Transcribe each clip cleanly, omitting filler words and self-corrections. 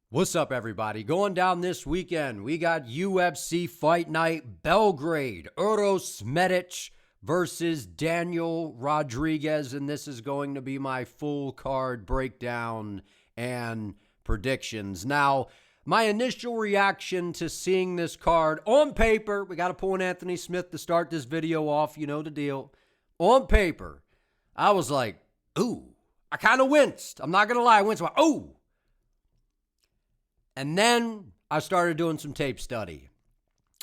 What's up, everybody? Going down this weekend, we got UFC Fight Night Belgrade. Uros Medic versus Daniel Rodriguez, and this is going to be my full card breakdown and predictions. Now, my initial reaction to seeing this card on paper, we got to pull an Anthony Smith to start this video off, you know the deal. On paper, I was like, ooh, I kind of winced. I'm not going to lie, I winced. Like, ooh. And then I started doing some tape study.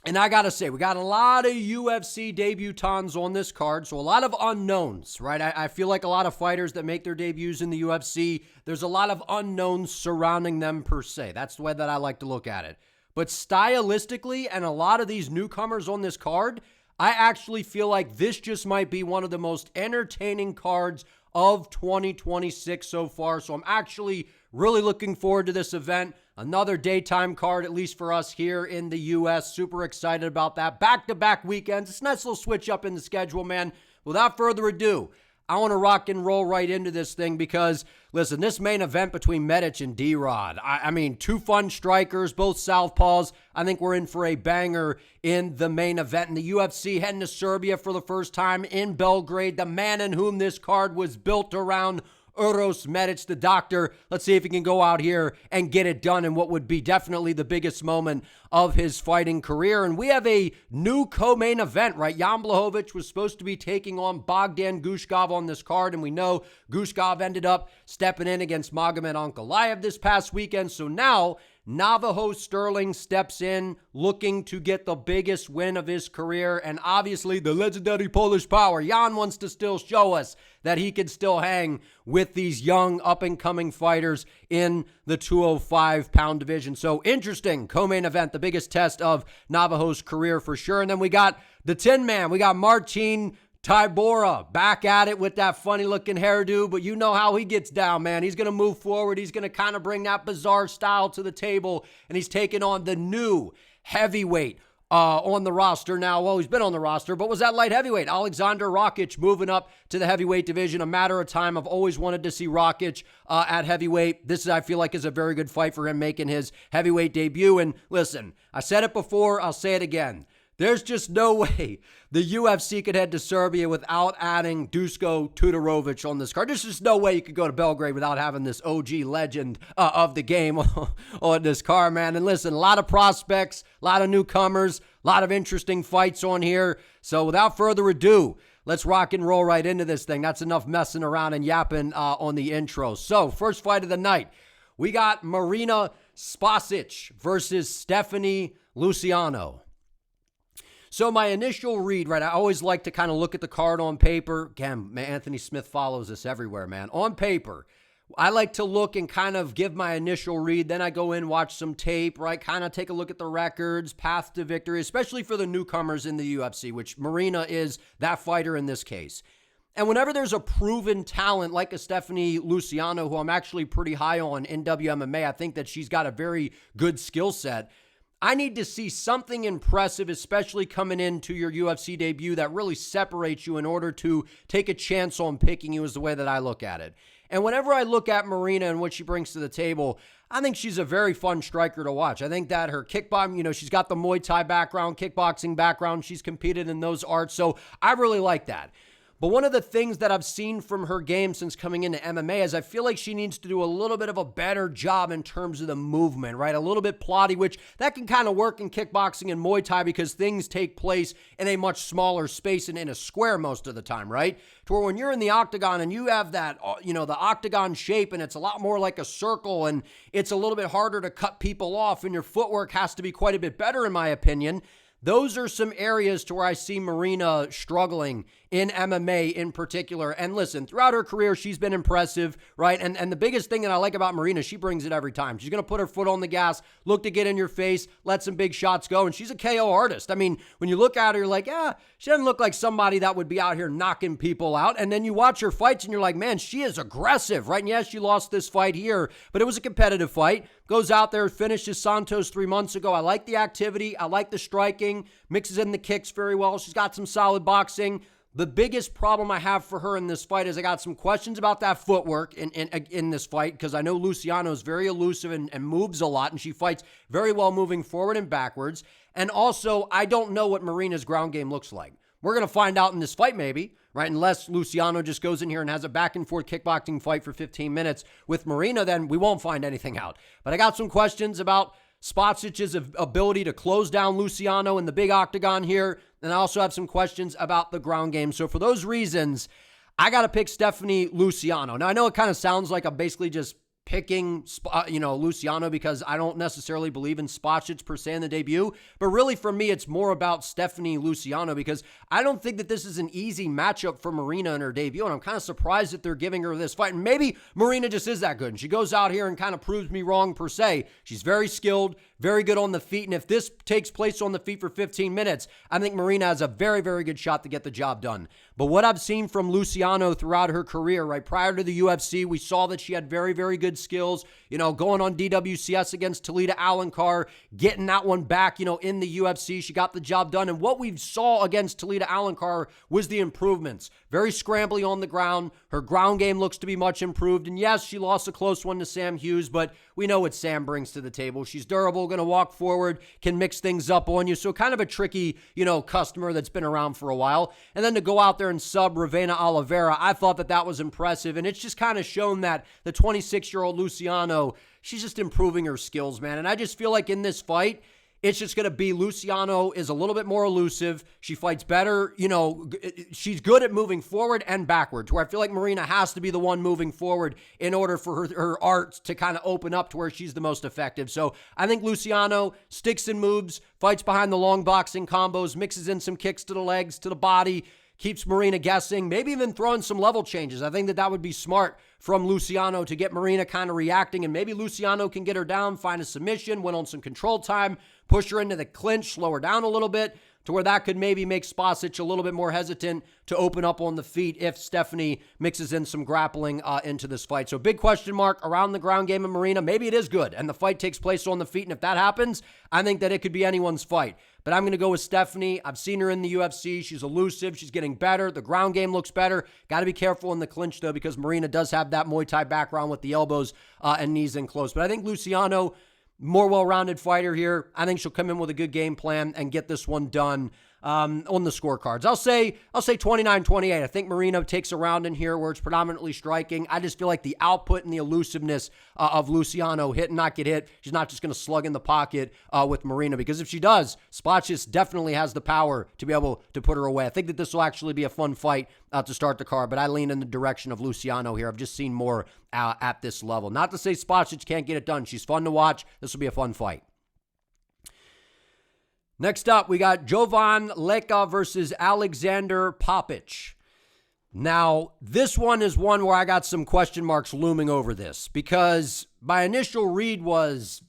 And I got to say, we got a lot of UFC debutants on this card, so a lot of unknowns, right? I feel like a lot of fighters that make their debuts in the UFC, there's a lot of unknowns surrounding them per se. That's the way that I like to look at it. But stylistically, and a lot of these newcomers on this card, I actually feel like this just might be one of the most entertaining cards of 2026 so far. So I'm actually really looking forward to this event. Another daytime card, at least for us here in the U.S. Super excited about that. Back-to-back weekends. It's a nice little switch up in the schedule, man. Without further ado, I want to rock and roll right into this thing because, listen, this main event between Medic and D-Rod, I mean, two fun strikers, both southpaws. I think we're in for a banger in the main event. And the UFC heading to Serbia for the first time in Belgrade. The man in whom this card was built around, Uros Medic, the doctor. Let's see if he can go out here and get it done in what would be definitely the biggest moment of his fighting career. And we have a new co-main event, right? Jan Blachowicz was supposed to be taking on Bogdan Gushkov on this card, and we know Gushkov ended up stepping in against Magomed Ankalaev this past weekend. So now Navajo Stirling steps in looking to get the biggest win of his career, and obviously the legendary Polish power. Jan wants to still show us that he can still hang with these young up-and-coming fighters in the 205-pound division. So interesting co-main event, the biggest test of Navajo's career for sure. And then we got the Tin Man. We got Marcin Tybura back at it with that funny-looking hairdo, but you know how he gets down, man. He's going to move forward. He's going to kind of bring that bizarre style to the table, and he's taking on the new heavyweight on the roster now. Well, he's been on the roster, but was that light heavyweight? Aleksandar Rakic moving up to the heavyweight division. A matter of time. I've always wanted to see Rakic at heavyweight. This, I feel like, is a very good fight for him making his heavyweight debut. And listen, I said it before, I'll say it again. There's just no way the UFC could head to Serbia without adding Duško Todorovic on this card. There's just no way you could go to Belgrade without having this OG legend of the game on this card, man. And listen, a lot of prospects, a lot of newcomers, a lot of interesting fights on here. So without further ado, let's rock and roll right into this thing. That's enough messing around and yapping on the intro. So first fight of the night, we got Marina Spasic versus Stephanie Luciano. So my initial read, right, I always like to kind of look at the card on paper. Again, Anthony Smith follows us everywhere, man. On paper, I like to look and kind of give my initial read. Then I go in, watch some tape, right, kind of take a look at the records, path to victory, especially for the newcomers in the UFC, which Marina is that fighter in this case. And whenever there's a proven talent like a Stephanie Luciano, who I'm actually pretty high on in WMMA, I think that she's got a very good skill set. I need to see something impressive, especially coming into your UFC debut, that really separates you in order to take a chance on picking you, is the way that I look at it. And whenever I look at Marina and what she brings to the table, I think she's a very fun striker to watch. I think that her kickboxing, she's got the Muay Thai background, kickboxing background. She's competed in those arts, so I really like that. But one of the things that I've seen from her game since coming into MMA is I feel like she needs to do a little bit of a better job in terms of the movement, right? A little bit plotty, which that can kind of work in kickboxing and Muay Thai because things take place in a much smaller space and in a square most of the time, right? To where when you're in the octagon and you have that, the octagon shape, and it's a lot more like a circle, and it's a little bit harder to cut people off, and your footwork has to be quite a bit better, in my opinion. Those are some areas to where I see Marina struggling in MMA in particular. And listen, throughout her career, she's been impressive, right? And the biggest thing that I like about Marina, she brings it every time. She's going to put her foot on the gas, look to get in your face, let some big shots go, and she's a KO artist. I mean, when you look at her, you're like, she doesn't look like somebody that would be out here knocking people out. And then you watch her fights, and you're like, man, she is aggressive, right? And yes, she lost this fight here, but it was a competitive fight. Goes out there, finishes Santos 3 months ago. I like the activity. I like the striking. Mixes in the kicks very well. She's got some solid boxing. The biggest problem I have for her in this fight is I got some questions about that footwork in this fight, because I know Luciano is very elusive and moves a lot, and she fights very well moving forward and backwards. And also, I don't know what Marina's ground game looks like. We're going to find out in this fight maybe, right? Unless Luciano just goes in here and has a back and forth kickboxing fight for 15 minutes with Marina, then we won't find anything out. But I got some questions about Spasic's ability to close down Luciano in the big octagon here. And I also have some questions about the ground game. So for those reasons, I got to pick Stephanie Luciano. Now, I know it kind of sounds like I'm basically just picking, Luciano, because I don't necessarily believe in Spasic per se in the debut. But really, for me, it's more about Stephanie Luciano, because I don't think that this is an easy matchup for Marina in her debut. And I'm kind of surprised that they're giving her this fight. And maybe Marina just is that good, and she goes out here and kind of proves me wrong per se. She's very skilled, very good on the feet. And if this takes place on the feet for 15 minutes, I think Marina has a very, very good shot to get the job done. But what I've seen from Luciano throughout her career, right, prior to the UFC, we saw that she had very, very good skills, going on DWCS against Talita Alencar, getting that one back, in the UFC. She got the job done. And what we saw against Talita Alencar was the improvements. Very scrambly on the ground. Her ground game looks to be much improved. And yes, she lost a close one to Sam Hughes, but we know what Sam brings to the table. She's durable, going to walk forward, can mix things up on you. So kind of a tricky, customer that's been around for a while. And then to go out there and sub Ravena Oliveira, I thought that was impressive. And it's just kind of shown that the 26-year-old Luciano, she's just improving her skills, man. And I just feel like in this fight, it's just going to be Luciano is a little bit more elusive. She fights better. She's good at moving forward and backwards, where I feel like Marina has to be the one moving forward in order for her art to kind of open up to where she's the most effective. So I think Luciano sticks and moves, fights behind the long boxing combos, mixes in some kicks to the legs, to the body, keeps Marina guessing, maybe even throwing some level changes. I think that would be smart from Luciano to get Marina kind of reacting, and maybe Luciano can get her down, find a submission, win on some control time, push her into the clinch, slow her down a little bit, to where that could maybe make Spasic a little bit more hesitant to open up on the feet if Stephanie mixes in some grappling into this fight. So big question mark around the ground game of Marina. Maybe it is good, and the fight takes place on the feet, and if that happens, I think that it could be anyone's fight. But I'm going to go with Stephanie. I've seen her in the UFC. She's elusive. She's getting better. The ground game looks better. Got to be careful in the clinch, though, because Marina does have that Muay Thai background with the elbows and knees in close. But I think Luciano, more well-rounded fighter here. I think she'll come in with a good game plan and get this one done on the scorecards. I'll say 29-28. I think Marina takes a round in here where it's predominantly striking. I just feel like the output and the elusiveness of Luciano, hit and not get hit. She's not just going to slug in the pocket with Marina, because if she does, Spasic definitely has the power to be able to put her away. I think that this will actually be a fun fight to start the card, but I lean in the direction of Luciano here. I've just seen more at this level. Not to say Spasic can't get it done. She's fun to watch. This will be a fun fight. Next up, we got Jovan Leka versus Aleksandar Poppeck. Now, this one is one where I got some question marks looming over this, because my initial read was,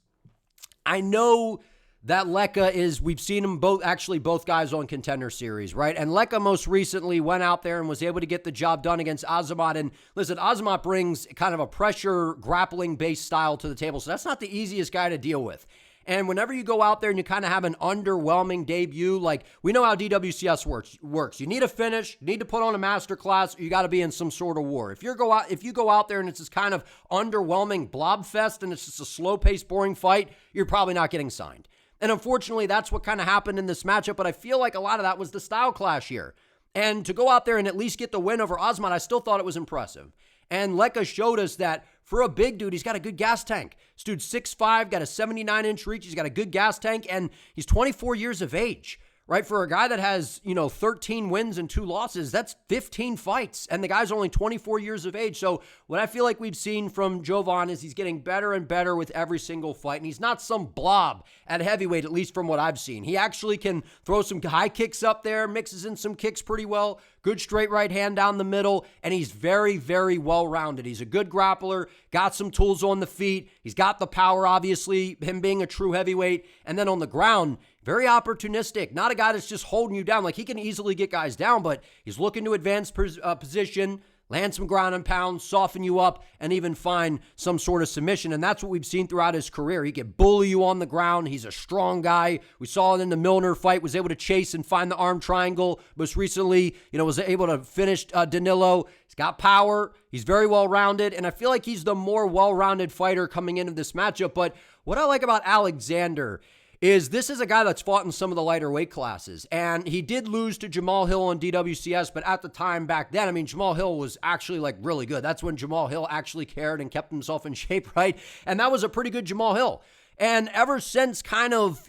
I know that Leka we've seen them both guys on Contender Series, right? And Leka most recently went out there and was able to get the job done against Azamat. And listen, Azamat brings kind of a pressure grappling-based style to the table, so that's not the easiest guy to deal with. And whenever you go out there and you kind of have an underwhelming debut, like we know how DWCS works. You need a finish, you need to put on a masterclass, or you got to be in some sort of war. If you go out there and it's this kind of underwhelming blob fest and it's just a slow-paced, boring fight, you're probably not getting signed. And unfortunately, that's what kind of happened in this matchup, but I feel like a lot of that was the style clash here. And to go out there and at least get the win over Azamat, I still thought it was impressive. And Leka showed us that for a big dude, he's got a good gas tank. This dude's 6'5", got a 79-inch reach. He's got a good gas tank, and he's 24 years of age, right? For a guy that has, 13 wins and 2 losses, that's 15 fights, and the guy's only 24 years of age. So what I feel like we've seen from Jovan is he's getting better and better with every single fight, and he's not some blob at heavyweight, at least from what I've seen. He actually can throw some high kicks up there, mixes in some kicks pretty well, good straight right hand down the middle, and he's very, very well-rounded. He's a good grappler, got some tools on the feet. He's got the power, obviously, him being a true heavyweight. And then on the ground, very opportunistic. Not a guy that's just holding you down. Like, he can easily get guys down, but he's looking to advance position. land some ground and pound, soften you up, and even find some sort of submission. And that's what we've seen throughout his career. He can bully you on the ground. He's a strong guy. We saw it in the Milner fight, was able to chase and find the arm triangle. Most recently, was able to finish Danilo. He's got power. He's very well-rounded, and I feel like he's the more well-rounded fighter coming into this matchup. But what I like about Aleksandar is this is a guy that's fought in some of the lighter weight classes, and he did lose to Jamal Hill on DWCS, but at the time back then, I mean, Jamal Hill was actually like really good. That's when Jamal Hill actually cared and kept himself in shape, right? And that was a pretty good Jamal Hill. And ever since kind of,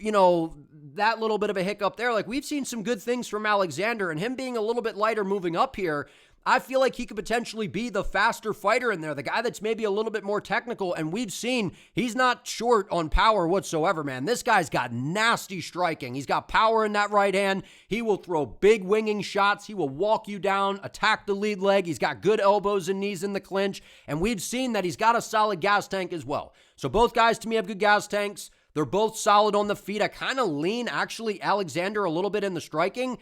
that little bit of a hiccup there, like we've seen some good things from Aleksandar, and him being a little bit lighter moving up here, I feel like he could potentially be the faster fighter in there, the guy that's maybe a little bit more technical, and we've seen he's not short on power whatsoever, man. This guy's got nasty striking. He's got power in that right hand. He will throw big winging shots. He will walk you down, attack the lead leg. He's got good elbows and knees in the clinch, and we've seen that he's got a solid gas tank as well. So both guys, to me, have good gas tanks. They're both solid on the feet. I kind of lean, actually, Aleksandar a little bit in the striking.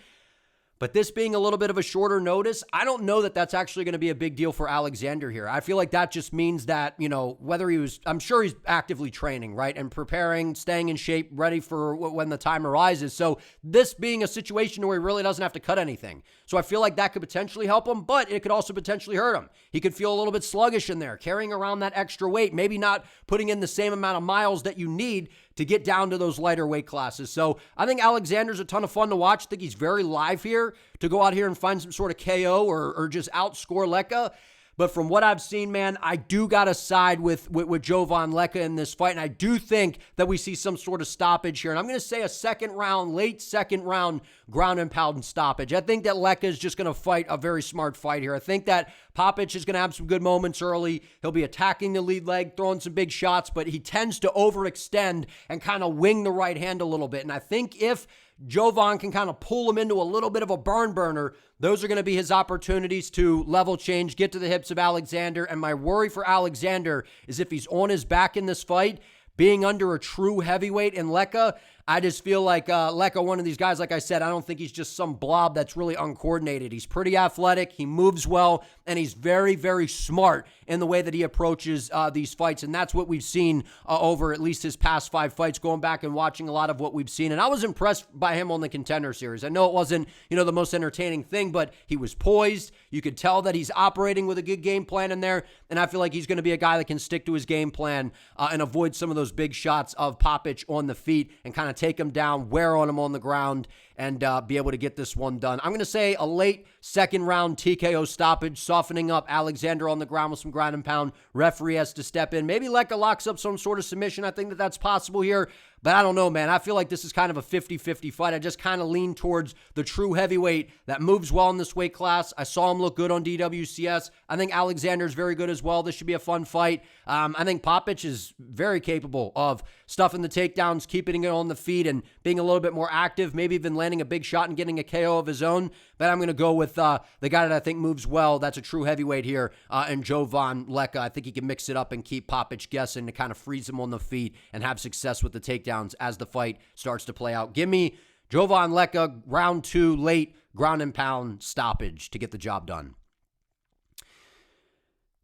But this being a little bit of a shorter notice, I don't know that that's actually going to be a big deal for Aleksandar here. I feel like that just means that, whether I'm sure he's actively training, right? And preparing, staying in shape, ready for when the time arises. So this being a situation where he really doesn't have to cut anything. So I feel like that could potentially help him, but it could also potentially hurt him. He could feel a little bit sluggish in there, carrying around that extra weight, maybe not putting in the same amount of miles that you need to get down to those lighter weight classes. So I think Alexander's a ton of fun to watch. I think he's very live here to go out here and find some sort of KO or just outscore Leka. But from what I've seen, man, I do got to side with Jovan Leka in this fight. And I do think that we see some sort of stoppage here. And I'm going to say a late second round ground and pound stoppage. I think that Leka is just going to fight a very smart fight here. I think that Poppeck is going to have some good moments early. He'll be attacking the lead leg, throwing some big shots, but he tends to overextend and kind of wing the right hand a little bit. And I think if Jovan can kind of pull him into a little bit of a barn burner, those are going to be his opportunities to level change, get to the hips of Aleksandar. And my worry for Aleksandar is if he's on his back in this fight, being under a true heavyweight in Leka, I just feel like Leka, one of these guys, like I said, I don't think he's just some blob that's really uncoordinated. He's pretty athletic, he moves well, and he's very, very smart in the way that he approaches these fights. And that's what we've seen over at least his past 5 fights, going back and watching a lot of what we've seen. And I was impressed by him on the Contender Series. I know it wasn't, the most entertaining thing, but he was poised. You could tell that he's operating with a good game plan in there. And I feel like he's going to be a guy that can stick to his game plan and avoid some of those big shots of Poppeck on the feet and kind of take him down, wear on him on the ground, and be able to get this one done. I'm going to say a late second round TKO stoppage, softening up Aleksandar on the ground with some ground and pound. Referee has to step in. Maybe Leka locks up some sort of submission. I think that that's possible here. But I don't know, man. I feel like this is kind of a 50-50 fight. I just kind of lean towards the true heavyweight that moves well in this weight class. I saw him look good on DWCS. I think Alexander's very good as well. This should be a fun fight. I think Poppeck is very capable of stuffing the takedowns, keeping it on the feet, and being a little bit more active, maybe even landing a big shot and getting a KO of his own. But I'm going to go with the guy that I think moves well. That's a true heavyweight here, and Jovan Leka. I think he can mix it up and keep Poppeck guessing to kind of freeze him on the feet and have success with the takedowns as the fight starts to play out. Give me Jovan Leka, round 2, late ground and pound stoppage to get the job done.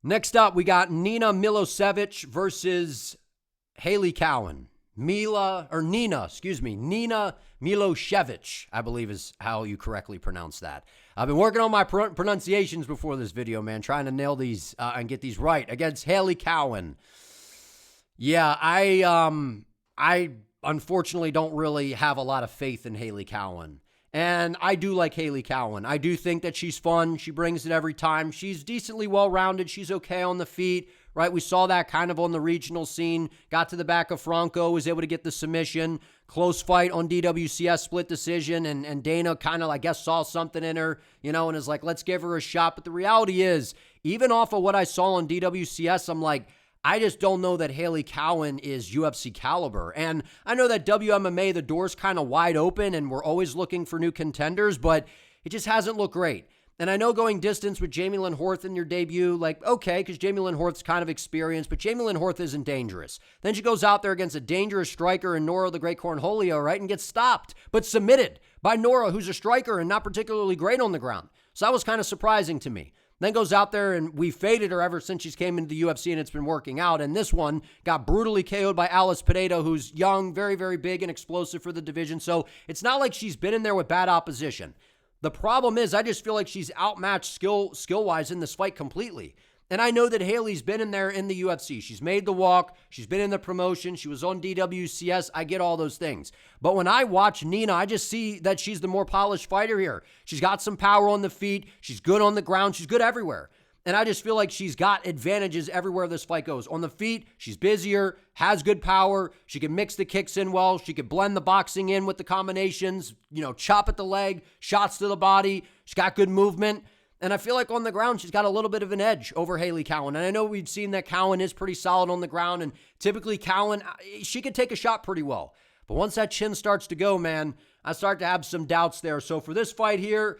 Next up, we got Nina Milosevic versus Hailey Cowan. Nina Milosevic, I believe is how you correctly pronounce that. I've been working on my pronunciations before this video, man, trying to nail these and get these right. Against Hailey Cowan. Yeah, I unfortunately don't really have a lot of faith in Hailey Cowan. And I do like Hailey Cowan. I do think that she's fun. She brings it every time. She's decently well-rounded. She's okay on the feet, right? We saw that kind of on the regional scene. Got to the back of Franco, was able to get the submission. Close fight on DWCS, split decision. And Dana kind of, I guess, saw something in her, and is like, let's give her a shot. But the reality is, even off of what I saw on DWCS, I'm like, I just don't know that Hailey Cowan is UFC caliber. And I know that WMMA, the door's kind of wide open and we're always looking for new contenders, but it just hasn't looked great. And I know going distance with Jamie Lynn Horth in your debut, like, okay, because Jamie Lynn Horth's kind of experienced, but Jamie Lynn Horth isn't dangerous. Then she goes out there against a dangerous striker in Nora the Great Cornholio, right, and gets stopped, but submitted by Nora, who's a striker and not particularly great on the ground. So that was kind of surprising to me. Then goes out there and we faded her ever since she's came into the UFC and it's been working out. And this one got brutally KO'd by Alice Pereira, who's young, very, very big and explosive for the division. So it's not like she's been in there with bad opposition. The problem is I just feel like she's outmatched skill-wise in this fight completely. And I know that Hailey's been in there in the UFC. She's made the walk. She's been in the promotion. She was on DWCS. I get all those things. But when I watch Nina, I just see that she's the more polished fighter here. She's got some power on the feet. She's good on the ground. She's good everywhere. And I just feel like she's got advantages everywhere this fight goes. On the feet, she's busier, has good power. She can mix the kicks in well. She can blend the boxing in with the combinations, chop at the leg, shots to the body. She's got good movement. And I feel like on the ground, she's got a little bit of an edge over Hailey Cowan. And I know we've seen that Cowan is pretty solid on the ground. And typically Cowan, she can take a shot pretty well. But once that chin starts to go, man, I start to have some doubts there. So for this fight here,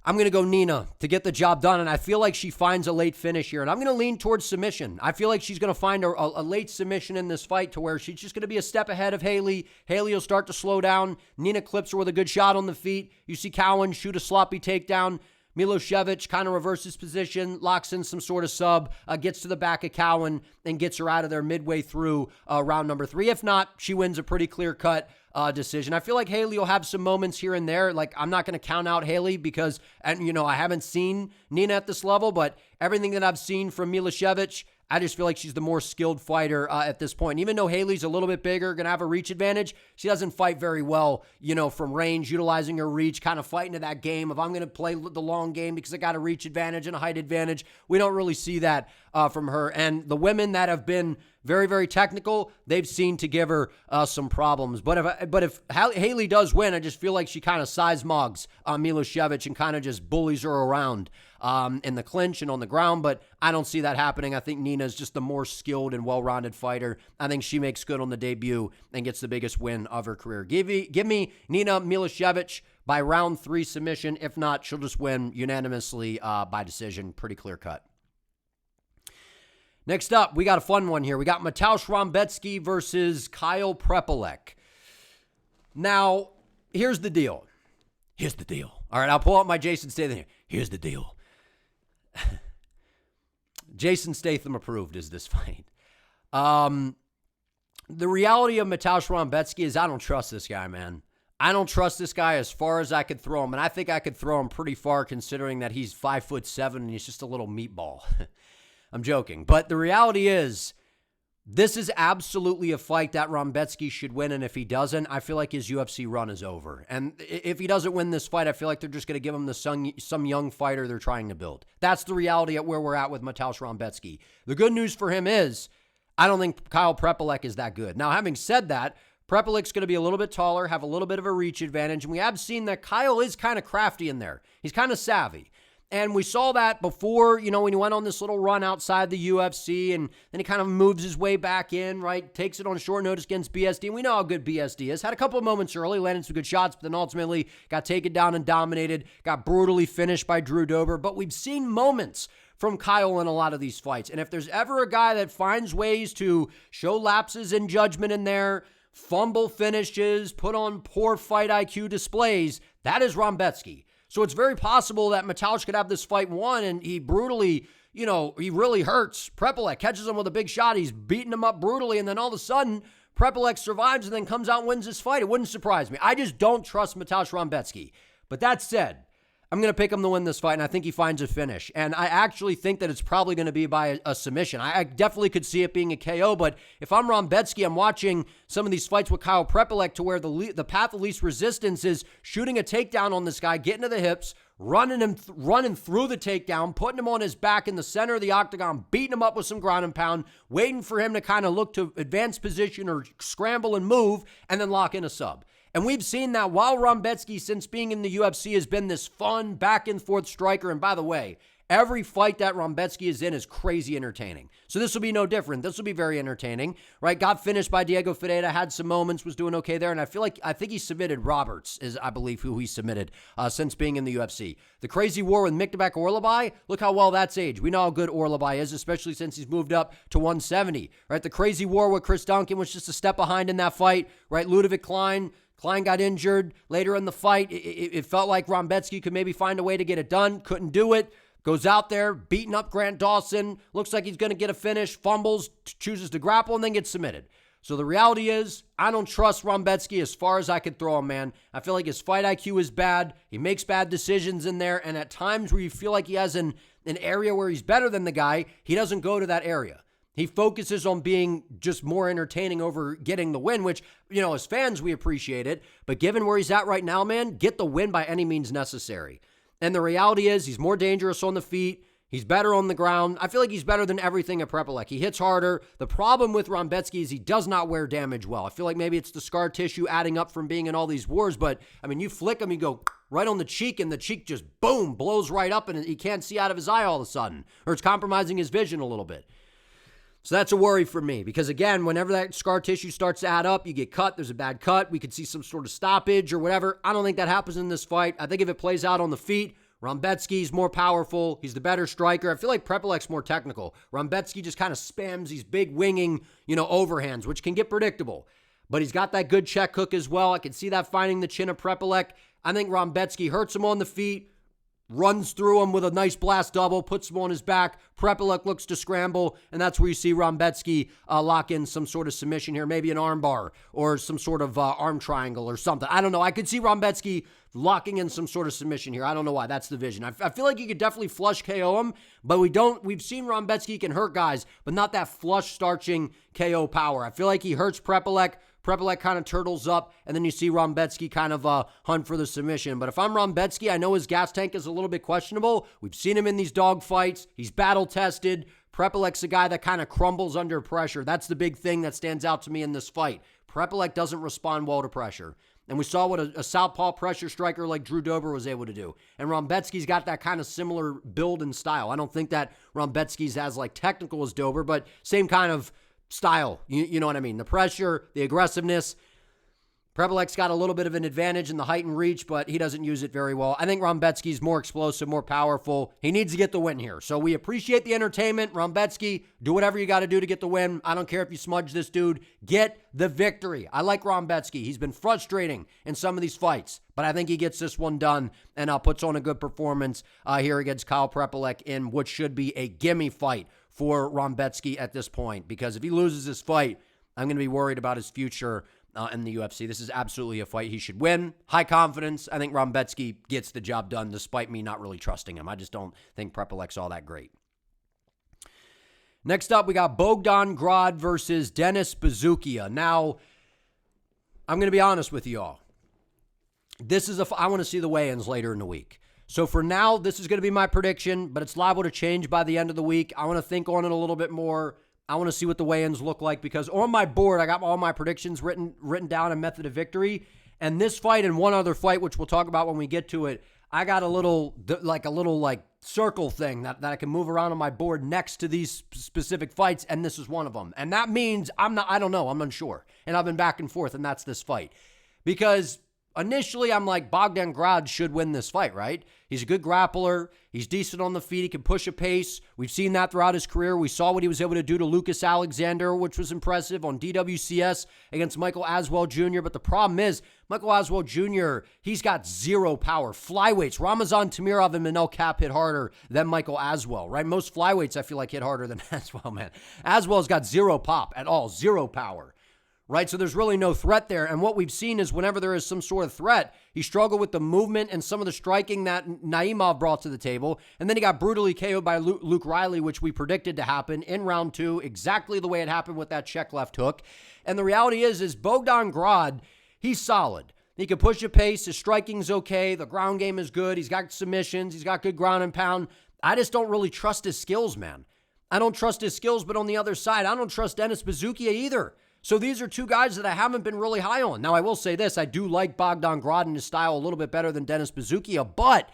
I'm going to go Nina to get the job done. And I feel like she finds a late finish here. And I'm going to lean towards submission. I feel like she's going to find a late submission in this fight to where she's just going to be a step ahead of Hailey. Hailey will start to slow down. Nina clips her with a good shot on the feet. You see Cowan shoot a sloppy takedown. Milosevic kind of reverses position, locks in some sort of sub, gets to the back of Cowan, and gets her out of there midway through round number 3. If not, she wins a pretty clear-cut decision. I feel like Hailey will have some moments here and there. Like, I'm not going to count out Hailey because, I haven't seen Nina at this level, but everything that I've seen from Milosevic, I just feel like she's the more skilled fighter at this point. Even though Hailey's a little bit bigger, going to have a reach advantage, she doesn't fight very well, from range, utilizing her reach, kind of fighting to that game of I'm going to play the long game because I got a reach advantage and a height advantage. We don't really see that from her. And the women that have been very, very technical, they've seen to give her some problems. But if Hailey does win, I just feel like she kind of size mogs Milosevic and kind of just bullies her around in the clinch and on the ground, but I don't see that happening. I think Nina's just the more skilled and well-rounded fighter. I think she makes good on the debut and gets the biggest win of her career. Give me Nina Milosevic by round 3 submission. If not, she'll just win unanimously by decision. Pretty clear cut. Next up, we got a fun one here. We got Mateusz Rebecki versus Kyle Prepolec. Now, here's the deal. All right, I'll pull out my Jason Statham here. Here's the deal. Jason Statham approved is this fight. The reality of Mateusz Rebecki is I don't trust this guy, man. I don't trust this guy as far as I could throw him, and I think I could throw him pretty far considering that he's 5'7" and he's just a little meatball. I'm joking. But the reality is, this is absolutely a fight that Rebecki should win, and if he doesn't, I feel like his UFC run is over. And if he doesn't win this fight, I feel like they're just going to give him some young fighter they're trying to build. That's the reality at where we're at with Mateusz Rebecki. The good news for him is, I don't think Kyle Prepolec is that good. Now, having said that, Prepolec's going to be a little bit taller, have a little bit of a reach advantage, and we have seen that Kyle is kind of crafty in there. He's kind of savvy. And we saw that before, when he went on this little run outside the UFC, and then he kind of moves his way back in, right? Takes it on short notice against BSD, and we know how good BSD is. Had a couple of moments early, landed some good shots, but then ultimately got taken down and dominated, got brutally finished by Drew Dober. But we've seen moments from Kyle in a lot of these fights. And if there's ever a guy that finds ways to show lapses in judgment in there, fumble finishes, put on poor fight IQ displays, that is Rebecki. So it's very possible that Mateusz could have this fight won, and he brutally, he really hurts Prepolec, catches him with a big shot. He's beating him up brutally, and then all of a sudden, Prepolec survives and then comes out and wins this fight. It wouldn't surprise me. I just don't trust Mateusz Rebecki. But that said, I'm going to pick him to win this fight, and I think he finds a finish. And I actually think that it's probably going to be by a submission. I definitely could see it being a KO, but if I'm Rebecki, I'm watching some of these fights with Kyle Prepolec to where the path of least resistance is shooting a takedown on this guy, getting to the hips, running through the takedown, putting him on his back in the center of the octagon, beating him up with some ground and pound, waiting for him to kind of look to advance position or scramble and move, and then lock in a sub. And we've seen that while Rebecki, since being in the UFC, has been this fun back-and-forth striker. And by the way, every fight that Rebecki is in is crazy entertaining. So this will be no different. This will be very entertaining, right? Got finished by Diego Ferreira, had some moments, was doing okay there. And I think he submitted Roberts, is I believe who he submitted since being in the UFC. The crazy war with Miktabek Orlabai, look how well that's aged. We know how good Orlabai is, especially since he's moved up to 170, right? The crazy war with Chris Duncan was just a step behind in that fight, right? Ludovit Klein got injured later in the fight. It felt like Rebecki could maybe find a way to get it done. Couldn't do it. Goes out there, beating up Grant Dawson. Looks like he's going to get a finish. Fumbles, chooses to grapple, and then gets submitted. So the reality is, I don't trust Rebecki as far as I could throw him, man. I feel like his fight IQ is bad. He makes bad decisions in there. And at times where you feel like he has an area where he's better than the guy, he doesn't go to that area. He focuses on being just more entertaining over getting the win, which, as fans, we appreciate it. But given where he's at right now, man, get the win by any means necessary. And the reality is he's more dangerous on the feet. He's better on the ground. I feel like he's better than everything at Prepolec. He hits harder. The problem with Rebecki is he does not wear damage well. I feel like maybe it's the scar tissue adding up from being in all these wars, but, you flick him, you go right on the cheek, and the cheek just, boom, blows right up, and he can't see out of his eye all of a sudden, or it's compromising his vision a little bit. So that's a worry for me because, again, whenever that scar tissue starts to add up, you get cut, there's a bad cut, we could see some sort of stoppage or whatever. I don't think that happens in this fight. I think if it plays out on the feet, Rebecki's more powerful. He's the better striker. I feel like Prepolec's more technical. Rebecki just kind of spams these big winging, overhands, which can get predictable. But he's got that good check hook as well. I can see that finding the chin of Prepolec. I think Rebecki hurts him on the feet, runs through him with a nice blast double, puts him on his back. Prepolec looks to scramble, and that's where you see Rebecki lock in some sort of submission here, maybe an arm bar or some sort of arm triangle or something. I don't know. I could see Rebecki locking in some sort of submission here. I don't know why. That's the vision. I feel like you could definitely flush KO him, but we've seen Rebecki can hurt guys, but not that flush starching KO power. I feel like he hurts Prepolec. Prepolec kind of turtles up, and then you see Rebecki kind of hunt for the submission. But if I'm Rebecki, I know his gas tank is a little bit questionable. We've seen him in these dog fights. He's battle-tested. Prepolec's a guy that kind of crumbles under pressure. That's the big thing that stands out to me in this fight. Prepolec doesn't respond well to pressure. And we saw what a southpaw pressure striker like Drew Dober was able to do. And Rebecki's got that kind of similar build and style. I don't think that Rebecki's as technical as Dober, but same kind of style, you know what I mean? The pressure, the aggressiveness. Prepolec's got a little bit of an advantage in the height and reach, but he doesn't use it very well. I think Rebecki's more explosive, more powerful. He needs to get the win here. So we appreciate the entertainment. Rebecki, do whatever you got to do to get the win. I don't care if you smudge this dude. Get the victory. I like Rebecki. He's been frustrating in some of these fights, but I think he gets this one done and puts on a good performance here against Kyle Prepolec in what should be a gimme fight for Rebecki at this point, because if he loses this fight, I'm going to be worried about his future in the UFC. This is absolutely a fight he should win. High confidence. I think Rebecki gets the job done despite me not really trusting him. I just don't think Prepolec's all that great. Next up, we got Bogdan Grad versus Denis Buzukja. Now, I'm going to be honest with you all. I want to see the weigh-ins later in the week. So for now, this is going to be my prediction, but it's liable to change by the end of the week. I want to think on it a little bit more. I want to see what the weigh-ins look like because on my board, I got all my predictions written down in method of victory. And this fight and one other fight, which we'll talk about when we get to it, I got a little circle thing that I can move around on my board next to these specific fights, and this is one of them. And that means I don't know, I'm unsure. And I've been back and forth, and that's this fight. Because initially, I'm like, Bogdan Grad should win this fight, right? He's a good grappler. He's decent on the feet. He can push a pace. We've seen that throughout his career. We saw what he was able to do to Lucas Alexander, which was impressive on DWCS against Michael Aswell Jr. But the problem is, Michael Aswell Jr., he's got zero power. Flyweights, Ramazan Tamirov and Manel Kape hit harder than Michael Aswell, right? Most flyweights, I feel like, hit harder than Aswell, man. Aswell's got zero pop at all, zero power. Right, so there's really no threat there. And what we've seen is whenever there is some sort of threat, he struggled with the movement and some of the striking that Naimov brought to the table. And then he got brutally KO'd by Luke Riley, which we predicted to happen in round 2, exactly the way it happened with that check left hook. And the reality is Bogdan Grad, he's solid. He can push a pace. His striking's okay. The ground game is good. He's got submissions. He's got good ground and pound. I just don't really trust his skills, man. I don't trust his skills, but on the other side, I don't trust Denis Buzukja either. So these are two guys that I haven't been really high on. Now, I will say this. I do like Bogdan Grad and his style a little bit better than Denis Buzukja, but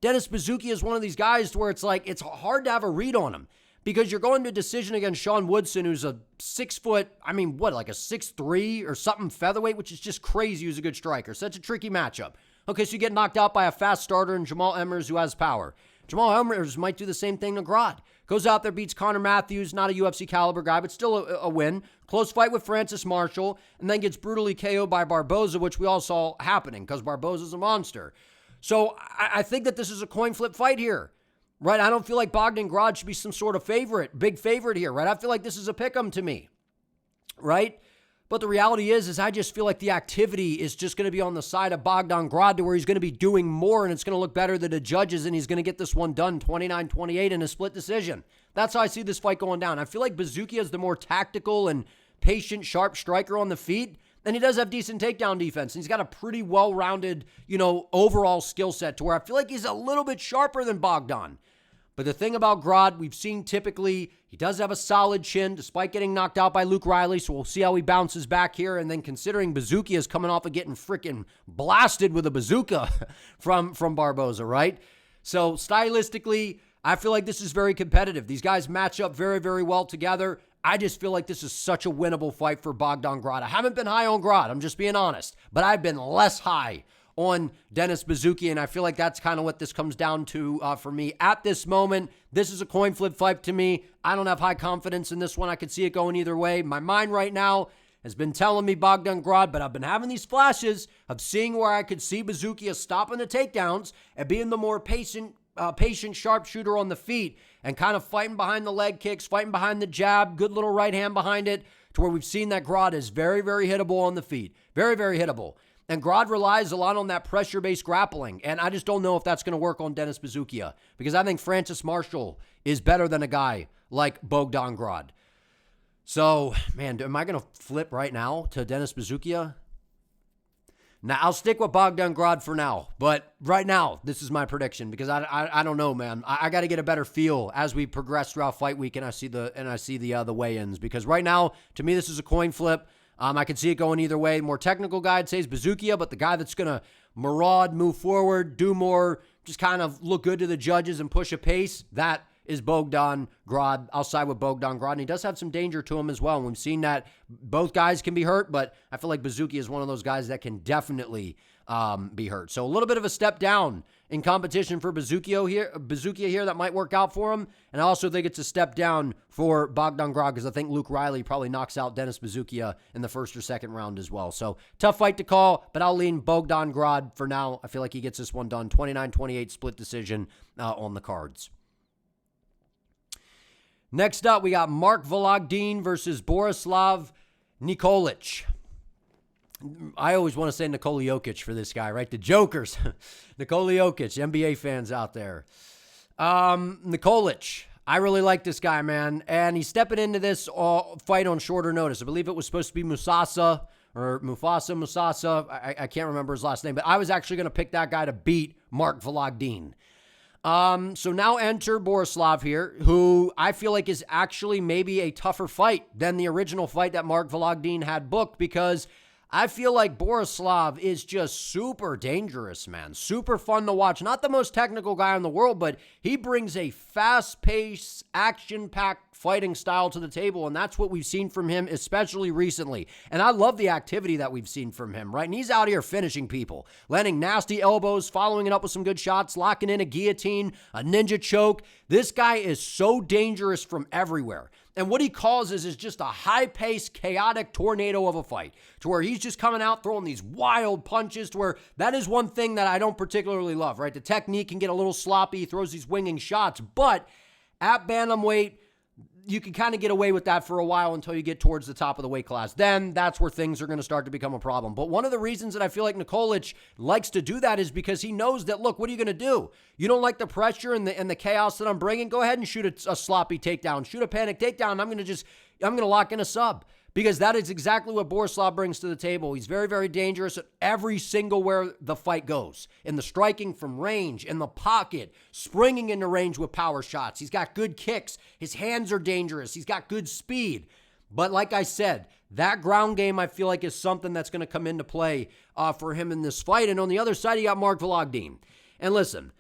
Denis Buzukja is one of these guys where it's hard to have a read on him because you're going to a decision against Sean Woodson, who's a 6 foot, a 6'3" or something featherweight, which is just crazy who's a good striker. Such a tricky matchup. Okay, so you get knocked out by a fast starter in Jamal Emmers who has power. Jamal Emmers might do the same thing to Grad. Goes out there, beats Connor Matthews, not a UFC caliber guy, but still a win. Close fight with Francis Marshall, and then gets brutally KO'd by Barboza, which we all saw happening because Barboza's a monster. So I think that this is a coin flip fight here. right? I don't feel like Bogdan Grad should be some sort of big favorite here, right? I feel like this is a pick'em to me, right? But the reality is I just feel like the activity is just going to be on the side of Bogdan Grad to where he's going to be doing more and it's going to look better than the judges and he's going to get this one done 29-28 in a split decision. That's how I see this fight going down. I feel like Buzukja is the more tactical and patient, sharp striker on the feet, and he does have decent takedown defense. And he's got a pretty well-rounded, overall skill set to where I feel like he's a little bit sharper than Bogdan. But the thing about Grad, we've seen typically, he does have a solid chin despite getting knocked out by Luke Riley, so we'll see how he bounces back here. And then considering Buzukja is coming off of getting freaking blasted with a bazooka from Barboza, right? So stylistically, I feel like this is very competitive. These guys match up very, very well together. I just feel like this is such a winnable fight for Bogdan Grad. I haven't been high on Grad, I'm just being honest, but I've been less high on Denis Buzukja, and I feel like that's kind of what this comes down to for me. At this moment, this is a coin flip fight to me. I don't have high confidence in this one. I could see it going either way. My mind right now has been telling me Bogdan Grad, but I've been having these flashes of seeing where I could see Buzukja stopping the takedowns and being the more patient sharpshooter on the feet and kind of fighting behind the leg kicks, fighting behind the jab, good little right hand behind it, to where we've seen that Grad is very, very hittable on the feet. Very, very hittable. And Grad relies a lot on that pressure-based grappling, and I just don't know if that's going to work on Denis Buzukja, because I think Francis Marshall is better than a guy like Bogdan Grad. So, man, am I going to flip right now to Denis Buzukja? Now, I'll stick with Bogdan Grad for now, but right now, this is my prediction, because I don't know, man. I got to get a better feel as we progress throughout fight week and I see the weigh-ins, because right now, to me, this is a coin flip. I could see it going either way. More technical guy, I'd say, is Buzukja, but the guy that's going to maraud, move forward, do more, just kind of look good to the judges and push a pace, that is Bogdan Grad. I'll side with Bogdan Grad, and he does have some danger to him as well. And we've seen that both guys can be hurt, but I feel like Buzukja is one of those guys that can definitely be hurt. So a little bit of a step down in competition for Buzukja here. That might work out for him. And I also think it's a step down for Bogdan Grad, because I think Luke Riley probably knocks out Denis Buzukja in the first or second round as well. So tough fight to call, but I'll lean Bogdan Grad for now. I feel like he gets this one done. 29-28 split decision on the cards. Next up, we got Mark Vologdin versus Borislav Nikolic. I always want to say Nikola Jokic for this guy, right? The Jokers. Nikola Jokic, NBA fans out there. Nikolic, I really like this guy, man. And he's stepping into this fight on shorter notice. I believe it was supposed to be Musasa. I can't remember his last name, but I was actually going to pick that guy to beat Mark Vologdin. So now enter Borislav here, who I feel like is actually maybe a tougher fight than the original fight that Mark Vologdin had booked, because I feel like Borislav is just super dangerous, man. Super fun to watch. Not the most technical guy in the world, but he brings a fast-paced, action-packed fighting style to the table, and that's what we've seen from him, especially recently. And I love the activity that we've seen from him, right? And he's out here finishing people, landing nasty elbows, following it up with some good shots, locking in a guillotine, a ninja choke. This guy is so dangerous from everywhere. And what he causes is just a high-paced, chaotic tornado of a fight, to where he's just coming out throwing these wild punches, to where that is one thing that I don't particularly love, right? The technique can get a little sloppy, he throws these winging shots, but at bantamweight, you can kind of get away with that for a while until you get towards the top of the weight class. Then that's where things are going to start to become a problem. But one of the reasons that I feel like Nikolic likes to do that is because he knows that, look, what are you going to do? You don't like the pressure and the chaos that I'm bringing? Go ahead and shoot a sloppy takedown. Shoot a panic takedown. I'm going to lock in a sub. Because that is exactly what Borislav brings to the table. He's very, very dangerous at every single where the fight goes. In the striking from range, in the pocket, springing into range with power shots. He's got good kicks. His hands are dangerous. He's got good speed. But like I said, that ground game I feel like is something that's going to come into play for him in this fight. And on the other side, you got Mark Vologdin. And listen,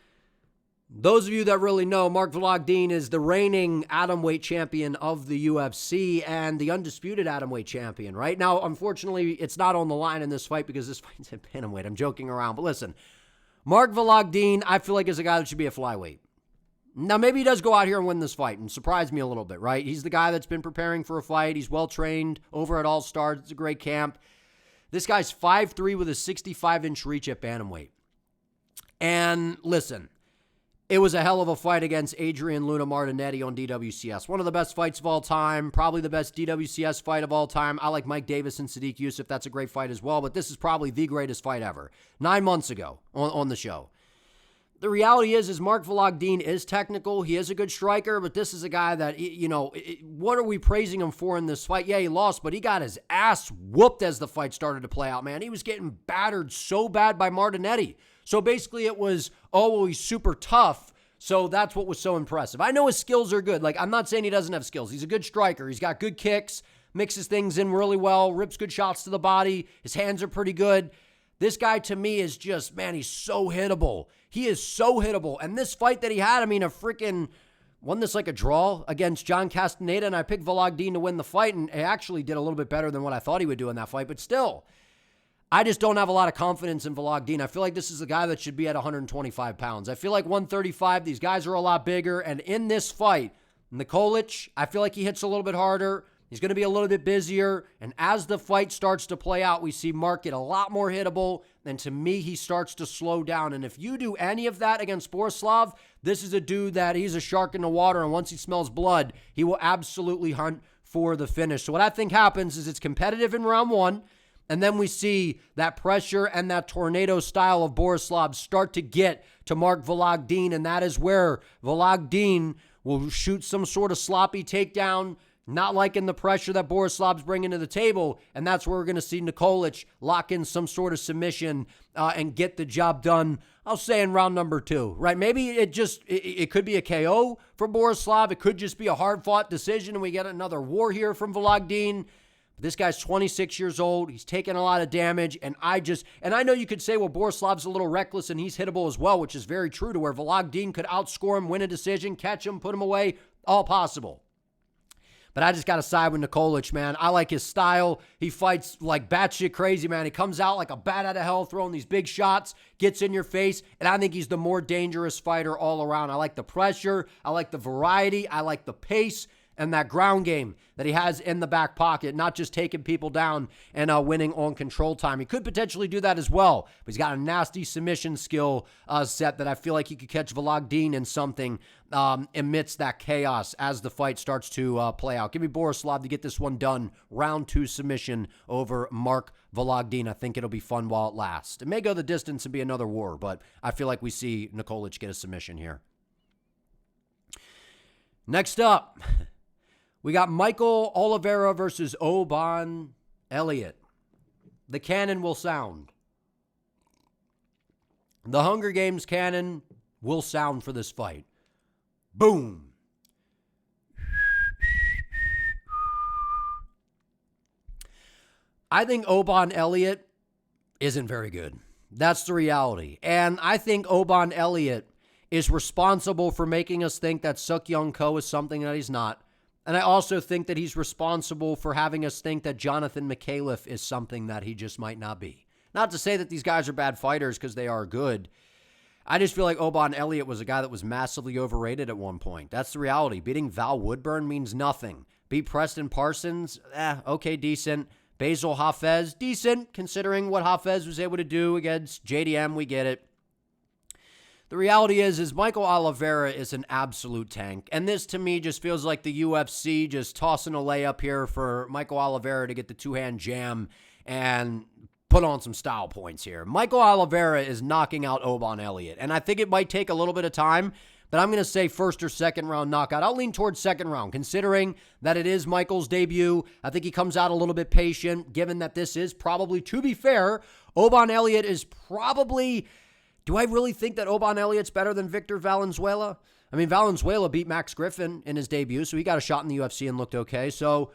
those of you that really know, Mark Vologdin is the reigning atomweight champion of the UFC and the undisputed atomweight champion, right? Now, unfortunately, it's not on the line in this fight because this fight's at bantamweight. I'm joking around. But listen, Mark Vologdin, I feel like is a guy that should be a flyweight. Now, maybe he does go out here and win this fight and surprise me a little bit, right? He's the guy that's been preparing for a fight. He's well-trained over at All Stars. It's a great camp. This guy's 5'3" with a 65-inch reach at bantamweight. And listen, it was a hell of a fight against Adrian Luna Martinetti on DWCS. One of the best fights of all time, probably the best DWCS fight of all time. I like Mike Davis and Sadiq Youssef. That's a great fight as well, but this is probably the greatest fight ever. 9 months ago on the show. The reality is Mark Vologdin is technical. He is a good striker, but this is a guy that, what are we praising him for in this fight? Yeah, he lost, but he got his ass whooped as the fight started to play out, man. He was getting battered so bad by Martinetti. So basically it was, he's super tough, so that's what was so impressive. I know his skills are good. Like, I'm not saying he doesn't have skills. He's a good striker. He's got good kicks, mixes things in really well, rips good shots to the body. His hands are pretty good. This guy, to me, is just, man, he's so hittable. He is so hittable. And this fight that he had, wasn't this like a draw against John Castaneda? And I picked Vologdin to win the fight, and he actually did a little bit better than what I thought he would do in that fight. But still, I just don't have a lot of confidence in Vologdin. I feel like this is a guy that should be at 125 pounds. I feel like 135, these guys are a lot bigger. And in this fight, Nikolic, I feel like he hits a little bit harder. He's going to be a little bit busier. And as the fight starts to play out, we see Mark get a lot more hittable. And to me, he starts to slow down. And if you do any of that against Borislav, this is a dude that he's a shark in the water. And once he smells blood, he will absolutely hunt for the finish. So what I think happens is it's competitive in round 1. And then we see that pressure and that tornado style of Borislav start to get to Mark Vologdin. And that is where Vologdin will shoot some sort of sloppy takedown, not liking the pressure that Borislav's bringing to the table. And that's where we're going to see Nikolic lock in some sort of submission and get the job done, I'll say in round number 2, right? Maybe it could be a KO for Borislav. It could just be a hard-fought decision and we get another war here from Vologdin. This guy's 26 years old. He's taking a lot of damage. And I know you could say, well, Borislav's a little reckless and he's hittable as well, which is very true, to where Vologdin could outscore him, win a decision, catch him, put him away, all possible. But I just got to side with Nikolic, man. I like his style. He fights like batshit crazy, man. He comes out like a bat out of hell, throwing these big shots, gets in your face, and I think he's the more dangerous fighter all around. I like the pressure. I like the variety. I like the pace and that ground game that he has in the back pocket, not just taking people down and winning on control time. He could potentially do that as well, but he's got a nasty submission skill set that I feel like he could catch Vologdin in something amidst that chaos as the fight starts to play out. Give me Borislav to get this one done. Round 2 submission over Mark Vologdin. I think it'll be fun while it lasts. It may go the distance and be another war, but I feel like we see Nikolic get a submission here. Next up, we got Michael Oliveira versus Oban Elliott. The cannon will sound. The Hunger Games cannon will sound for this fight. Boom. I think Oban Elliott isn't very good. That's the reality. And I think Oban Elliott is responsible for making us think that Suk Young Ko is something that he's not. And I also think that he's responsible for having us think that Jonathan McAuliffe is something that he just might not be. Not to say that these guys are bad fighters, because they are good. I just feel like Oban Elliott was a guy that was massively overrated at one point. That's the reality. Beating Val Woodburn means nothing. Beat Preston Parsons, okay, decent. Basil Hafez, decent, considering what Hafez was able to do against JDM, we get it. The reality is Michael Oliveira is an absolute tank. And this, to me, just feels like the UFC just tossing a layup here for Michael Oliveira to get the two-hand jam and put on some style points here. Michael Oliveira is knocking out Oban Elliott. And I think it might take a little bit of time, but I'm going to say first or second round knockout. I'll lean towards second round, considering that it is Michael's debut. I think he comes out a little bit patient, given that this is probably, to be fair, Oban Elliott is probably... Do I really think that Oban Elliott's better than Victor Valenzuela? I mean, Valenzuela beat Max Griffin in his debut, so he got a shot in the UFC and looked okay. So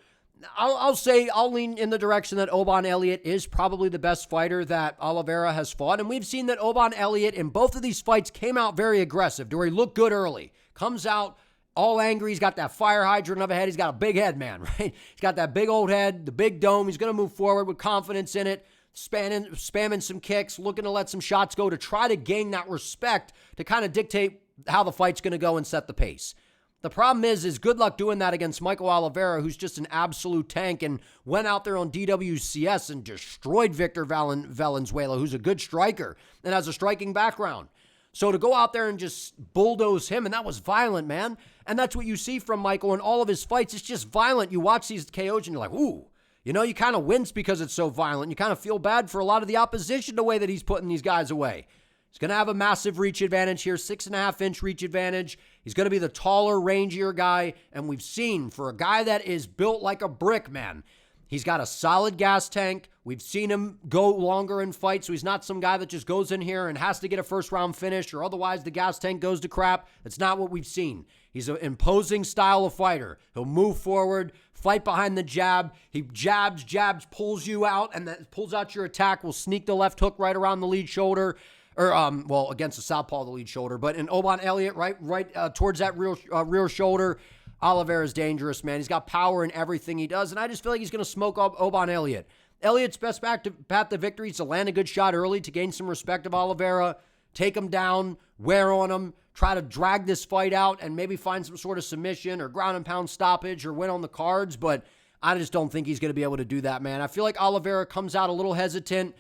I'll lean in the direction that Oban Elliott is probably the best fighter that Oliveira has fought. And we've seen that Oban Elliott in both of these fights came out very aggressive, to where he looked good early. Comes out all angry. He's got that fire hydrant of a head. He's got a big head, man, right? He's got that big old head, the big dome. He's going to move forward with confidence in it. Spamming some kicks, looking to let some shots go to try to gain that respect to kind of dictate how the fight's going to go and set the pace. The problem is good luck doing that against Michael Oliveira, who's just an absolute tank and went out there on DWCS and destroyed Victor Valenzuela, who's a good striker and has a striking background. So to go out there and just bulldoze him, and that was violent, man. And that's what you see from Michael in all of his fights. It's just violent. You watch these KOs and you're like, ooh. You kind of wince because it's so violent. You kind of feel bad for a lot of the opposition the way that he's putting these guys away. He's going to have a massive reach advantage here, 6.5-inch reach advantage. He's going to be the taller, rangier guy. And we've seen for a guy that is built like a brick, man, he's got a solid gas tank. We've seen him go longer in fights, so he's not some guy that just goes in here and has to get a first-round finish or otherwise the gas tank goes to crap. That's not what we've seen. He's an imposing style of fighter. He'll move forward, fight behind the jab. He jabs, pulls you out, and then pulls out your attack, will sneak the left hook right around the lead shoulder, or, against the southpaw, the lead shoulder. But in Oban Elliott, right towards that rear shoulder, Oliveira is dangerous, man. He's got power in everything he does, and I just feel like he's going to smoke up Oban Elliott. Elliott's best path to victory is to land a good shot early to gain some respect of Oliveira, take him down, wear on him, try to drag this fight out, and maybe find some sort of submission or ground and pound stoppage or win on the cards, but I just don't think he's going to be able to do that, man. I feel like Oliveira comes out a little hesitant.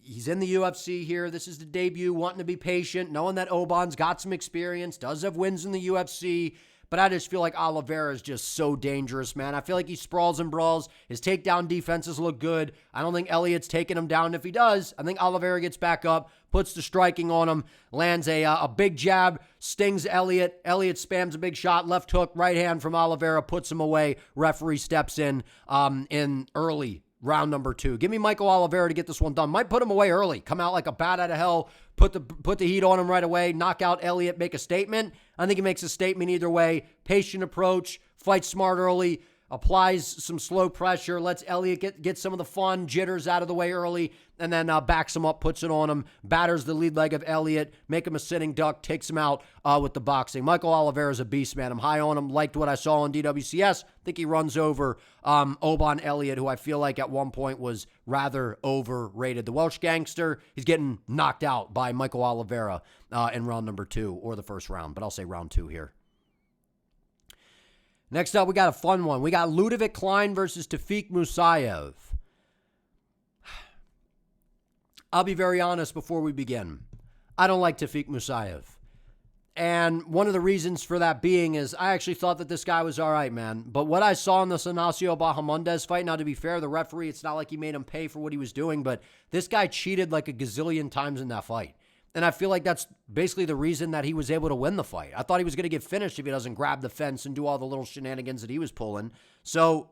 He's in the UFC here. This is the debut, wanting to be patient, knowing that Oban's got some experience, does have wins in the UFC, but I just feel like Oliveira is just so dangerous, man. I feel like he sprawls and brawls. His takedown defenses look good. I don't think Elliott's taking him down. If he does, I think Oliveira gets back up, puts the striking on him, lands a big jab, stings Elliott. Elliott spams a big shot, left hook, right hand from Oliveira, puts him away. Referee steps in early. Round number 2. Give me Michael Oliveira to get this one done. Might put him away early. Come out like a bat out of hell. Put the heat on him right away. Knock out Elliott. Make a statement. I think he makes a statement either way. Patient approach. Fight smart early. Applies some slow pressure. Lets Elliott get some of the fun jitters out of the way early. And then backs him up. Puts it on him. Batters the lead leg of Elliott. Make him a sitting duck. Takes him out with the boxing. Michael Oliveira is a beast, man. I'm high on him. Liked what I saw on DWCS. Think he runs over Oban Elliott, who I feel like at one point was rather overrated. The Welsh gangster, he's getting knocked out by Michael Oliveira in round number 2 or the first round, but I'll say round 2 here. Next up, we got a fun one. We got Ludovit Klein versus Tofiq Musayev. I'll be very honest before we begin. I don't like Tofiq Musayev. And one of the reasons for that being is I actually thought that this guy was all right, man. But what I saw in the Sanasio Bahamondes fight, now to be fair, the referee, it's not like he made him pay for what he was doing, but this guy cheated like a gazillion times in that fight. And I feel like that's basically the reason that he was able to win the fight. I thought he was going to get finished if he doesn't grab the fence and do all the little shenanigans that he was pulling. So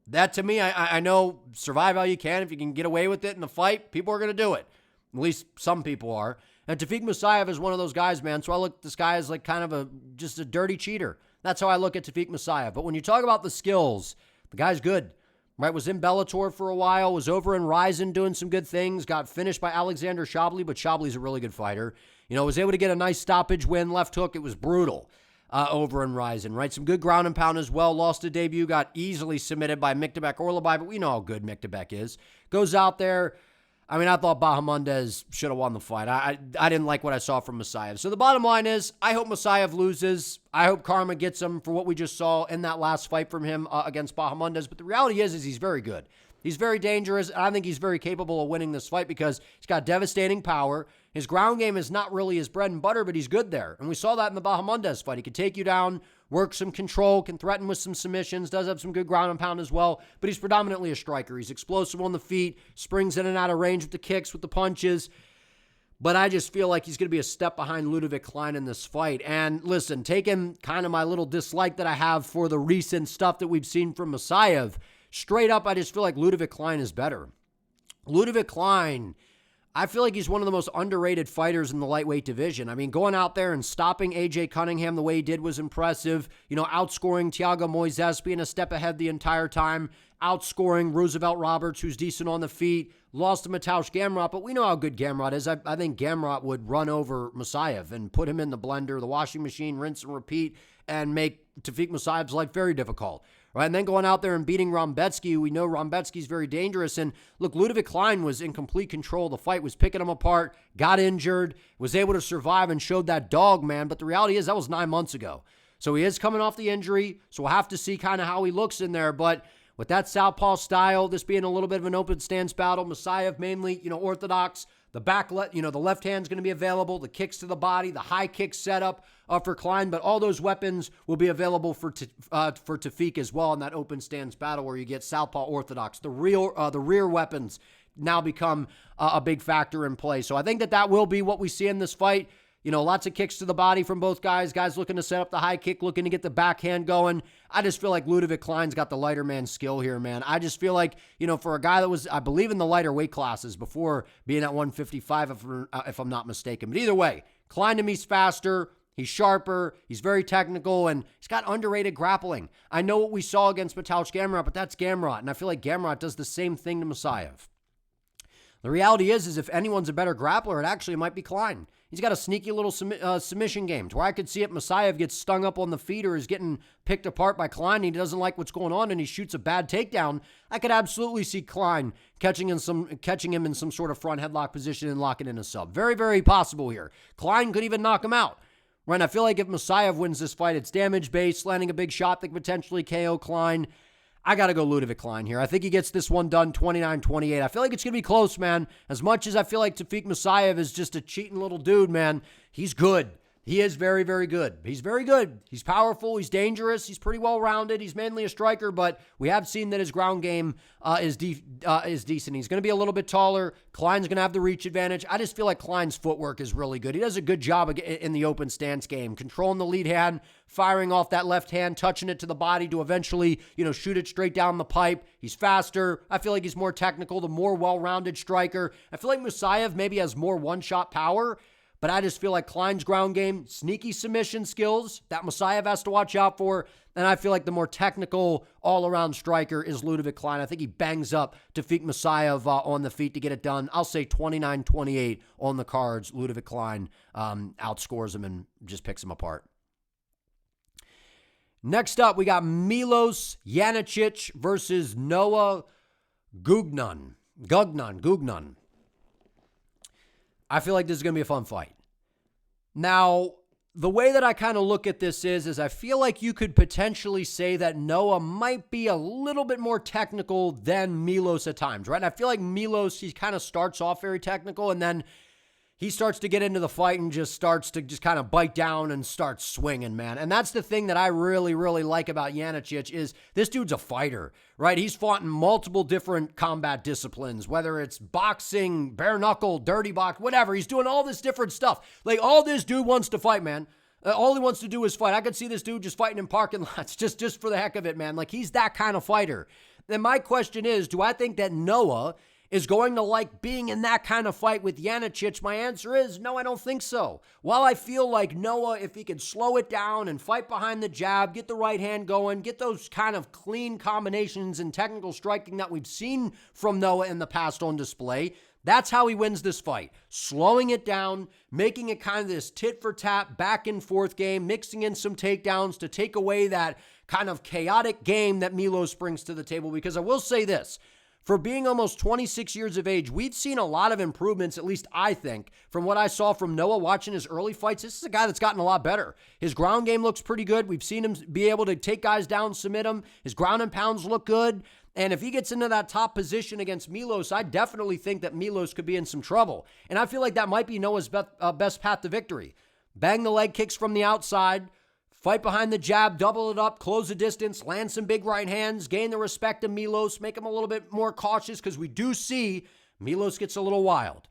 that to me, I know survive how you can. If you can get away with it in the fight, people are going to do it. At least some people are. And Tofiq Musayev is one of those guys, man. So I look at this guy as like kind of just a dirty cheater. That's how I look at Tofiq Musayev. But when you talk about the skills, the guy's good. Right, was in Bellator for a while, was over in Ryzen doing some good things, got finished by Alexander Shabliy, but Shabli's a really good fighter. Was able to get a nice stoppage win, left hook. It was brutal over in Ryzen, right? Some good ground and pound as well. Lost a debut, got easily submitted by Miktabek Orlabai, but we know how good Miktabek is. Goes out there. I thought Bahamondes should have won the fight. I didn't like what I saw from Musayev. So the bottom line is, I hope Musayev loses. I hope karma gets him for what we just saw in that last fight from him against Bahamondes. But the reality is he's very good. He's very dangerous. I think he's very capable of winning this fight because he's got devastating power. His ground game is not really his bread and butter, but he's good there. And we saw that in the Bahamondes fight. He could take you down, work some control, can threaten with some submissions, does have some good ground and pound as well, but he's predominantly a striker. He's explosive on the feet, springs in and out of range with the kicks, with the punches. But I just feel like he's going to be a step behind Ludovit Klein in this fight. And listen, taking kind of my little dislike that I have for the recent stuff that we've seen from Musayev, straight up, I just feel like Ludovit Klein is better. Ludovit Klein, I feel like he's one of the most underrated fighters in the lightweight division. Going out there and stopping AJ Cunningham the way he did was impressive. Outscoring Thiago Moises, being a step ahead the entire time. Outscoring Roosevelt Roberts, who's decent on the feet. Lost to Mateusz Gamrot, but we know how good Gamrot is. I think Gamrot would run over Musayev and put him in the blender, the washing machine, rinse and repeat, and make Tofiq Musayev's life very difficult. Right, and then going out there and beating Rebecki, we know Rebecki's very dangerous. And look, Ludovit Klein was in complete control of the fight, was picking him apart, got injured, was able to survive and showed that dog, man. But the reality is that was 9 months ago. So he is coming off the injury, so we'll have to see kind of how he looks in there. But with that southpaw style, this being a little bit of an open stance battle, Musayev mainly, orthodox. The the left hand's going to be available, the kicks to the body, the high kick setup for Klein, but all those weapons will be available for Tofiq as well in that open stance battle where you get southpaw orthodox. The rear weapons now become a big factor in play. So I think that will be what we see in this fight. Lots of kicks to the body from both guys. Guys looking to set up the high kick, looking to get the backhand going. I just feel like Ludovit Klein's got the lighter man skill here, man. I just feel like, for a guy that was, I believe, in the lighter weight classes before being at 155, if I'm not mistaken. But either way, Klein to me's faster. He's sharper. He's very technical, and he's got underrated grappling. I know what we saw against Mateusz Gamrot, but that's Gamrot, and I feel like Gamrot does the same thing to Musayev. The reality is if anyone's a better grappler, it actually might be Klein. He's got a sneaky little submission game to where I could see it. Musayev gets stung up on the feet or is getting picked apart by Klein. He doesn't like what's going on and he shoots a bad takedown. I could absolutely see Klein catching him in some sort of front headlock position and locking in a sub. Very, very possible here. Klein could even knock him out. Right? I feel like if Musayev wins this fight, it's damage-based, landing a big shot that could potentially KO Klein. I got to go Ludovit Klein here. I think he gets this one done 29-28. I feel like it's going to be close, man. As much as I feel like Tofiq Musayev is just a cheating little dude, man, he's good. He is very, very good. He's very good. He's powerful. He's dangerous. He's pretty well-rounded. He's mainly a striker, but we have seen that his ground game is decent. He's going to be a little bit taller. Klein's going to have the reach advantage. I just feel like Klein's footwork is really good. He does a good job in the open stance game, controlling the lead hand, firing off that left hand, touching it to the body to eventually, shoot it straight down the pipe. He's faster. I feel like he's more technical, the more well-rounded striker. I feel like Musayev maybe has more one-shot power, but I just feel like Klein's ground game, sneaky submission skills that Musayev has to watch out for. And I feel like the more technical all-around striker is Ludovit Klein. I think he bangs up Tofiq Musayev on the feet to get it done. I'll say 29-28 on the cards. Ludovit Klein outscores him and just picks him apart. Next up, we got Milos Janicic versus Noah Gugnan. I feel like this is going to be a fun fight. Now, the way that I kind of look at this is I feel like you could potentially say that Noah might be a little bit more technical than Milos at times, right? And I feel like Milos, he kind of starts off very technical, and then he starts to get into the fight and just starts to just kind of bite down and start swinging, man. And that's the thing that I really, really like about Janicic is this dude's a fighter, right? He's fought in multiple different combat disciplines, whether it's boxing, bare knuckle, dirty box, whatever. He's doing all this different stuff. Like, all this dude wants to fight, man. All he wants to do is fight. I could see this dude just fighting in parking lots just for the heck of it, man. Like, he's that kind of fighter. Then my question is, do I think that Noah is going to like being in that kind of fight with Janicic? My answer is no, I don't think so. While I feel like Noah, if he could slow it down and fight behind the jab, get the right hand going, get those kind of clean combinations and technical striking that we've seen from Noah in the past on display, that's how he wins this fight. Slowing it down, making it kind of this tit-for-tat, back-and-forth game, mixing in some takedowns to take away that kind of chaotic game that Milos brings to the table. Because I will say this, for being almost 26 years of age, we've seen a lot of improvements, at least I think, from what I saw from Noah watching his early fights. This is a guy that's gotten a lot better. His ground game looks pretty good. We've seen him be able to take guys down, submit them. His ground and pounds look good. And if he gets into that top position against Milos, I definitely think that Milos could be in some trouble. And I feel like that might be Noah's best path to victory. Bang the leg kicks from the outside, fight behind the jab, double it up, close the distance, land some big right hands, gain the respect of Milos, make him a little bit more cautious because we do see Milos gets a little wild.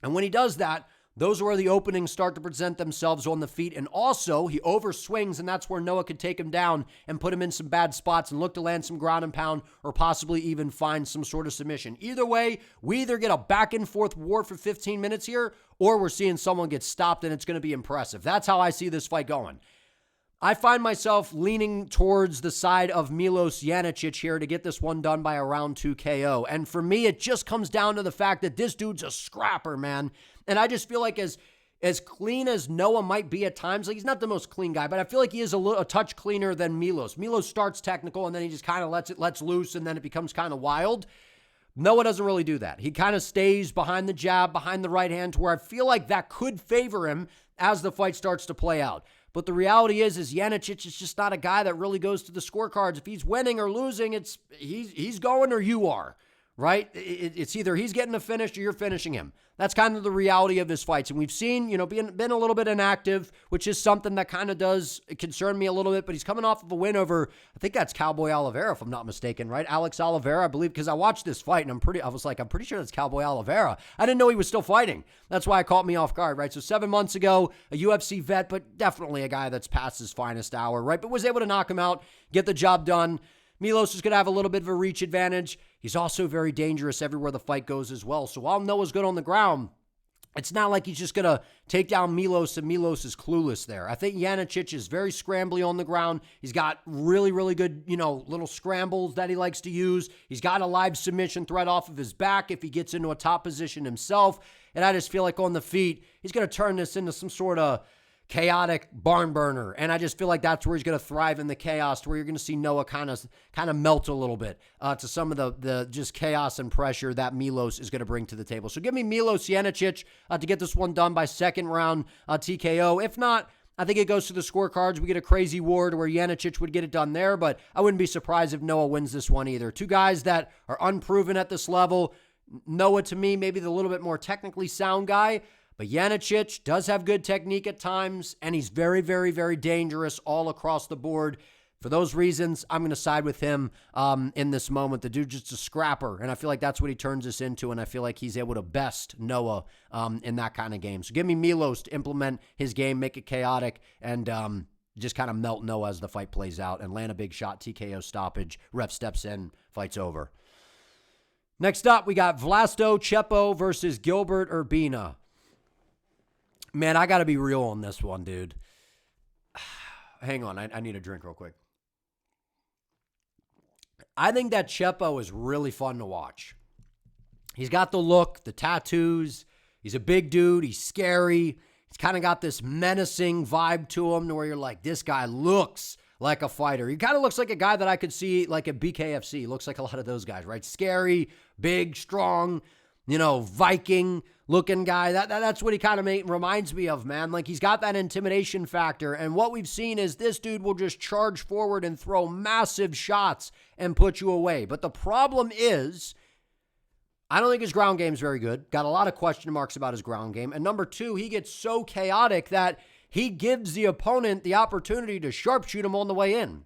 And when he does that, those are where the openings start to present themselves on the feet. And also, he overswings, and that's where Noah could take him down and put him in some bad spots and look to land some ground and pound or possibly even find some sort of submission. Either way, we either get a back-and-forth war for 15 minutes here, or we're seeing someone get stopped, and it's going to be impressive. That's how I see this fight going. I find myself leaning towards the side of Milos Janicic here to get this one done by a round 2 KO. And for me, it just comes down to the fact that this dude's a scrapper, man. And I just feel like as clean as Noah might be at times, like he's not the most clean guy, but I feel like he is a touch cleaner than Milos. Milos starts technical and then he just kind of lets loose and then it becomes kind of wild. Noah doesn't really do that. He kind of stays behind the jab, behind the right hand to where I feel like that could favor him as the fight starts to play out. But the reality is Janicic is just not a guy that really goes to the scorecards. If he's winning or losing, he's going or you are, right? It's either he's getting a finish or you're finishing him. That's kind of the reality of his fights. And we've seen, been a little bit inactive, which is something that kind of does concern me a little bit. But he's coming off of a win over, I think that's Cowboy Oliveira, if I'm not mistaken, right? Alex Oliveira, I believe, because I watched this fight and I'm pretty sure that's Cowboy Oliveira. I didn't know he was still fighting. That's why it caught me off guard, right? So 7 months ago, a UFC vet, but definitely a guy that's past his finest hour, right? But was able to knock him out, get the job done. Milos is going to have a little bit of a reach advantage. He's also very dangerous everywhere the fight goes as well. So while Noah's good on the ground, it's not like he's just going to take down Milos and Milos is clueless there. I think Janicic is very scrambly on the ground. He's got really, really good, little scrambles that he likes to use. He's got a live submission threat off of his back if he gets into a top position himself. And I just feel like on the feet, he's going to turn this into some sort of chaotic barn burner. And I just feel like that's where he's going to thrive in the chaos, to where you're going to see Noah kind of melt a little bit to some of the just chaos and pressure that Milos is going to bring to the table. So give me Milos Janicic to get this one done by second round TKO. If not, I think it goes to the scorecards. We get a crazy war to where Janicic would get it done there, but I wouldn't be surprised if Noah wins this one either. Two guys that are unproven at this level. Noah, to me, maybe the little bit more technically sound guy, but Janicic does have good technique at times, and he's very, very, very dangerous all across the board. For those reasons, I'm going to side with him in this moment. The dude's just a scrapper, and I feel like that's what he turns this into, and I feel like he's able to best Noah in that kind of game. So give me Milos to implement his game, make it chaotic, and just kind of melt Noah as the fight plays out, and land a big shot, TKO stoppage. Ref steps in, fight's over. Next up, we got Vlasto Chepo versus Gilbert Urbina. Man, I got to be real on this one, dude. Hang on, I need a drink real quick. I think that Chepo is really fun to watch. He's got the look, the tattoos. He's a big dude. He's scary. He's kind of got this menacing vibe to him to where you're like, this guy looks like a fighter. He kind of looks like a guy that I could see like at BKFC. He looks like a lot of those guys, right? Scary, big, strong, Viking looking guy. That's what he kind of reminds me of, man. Like, he's got that intimidation factor. And what we've seen is this dude will just charge forward and throw massive shots and put you away. But the problem is, I don't think his ground game's very good. Got a lot of question marks about his ground game. And number two, he gets so chaotic that he gives the opponent the opportunity to sharpshoot him on the way in.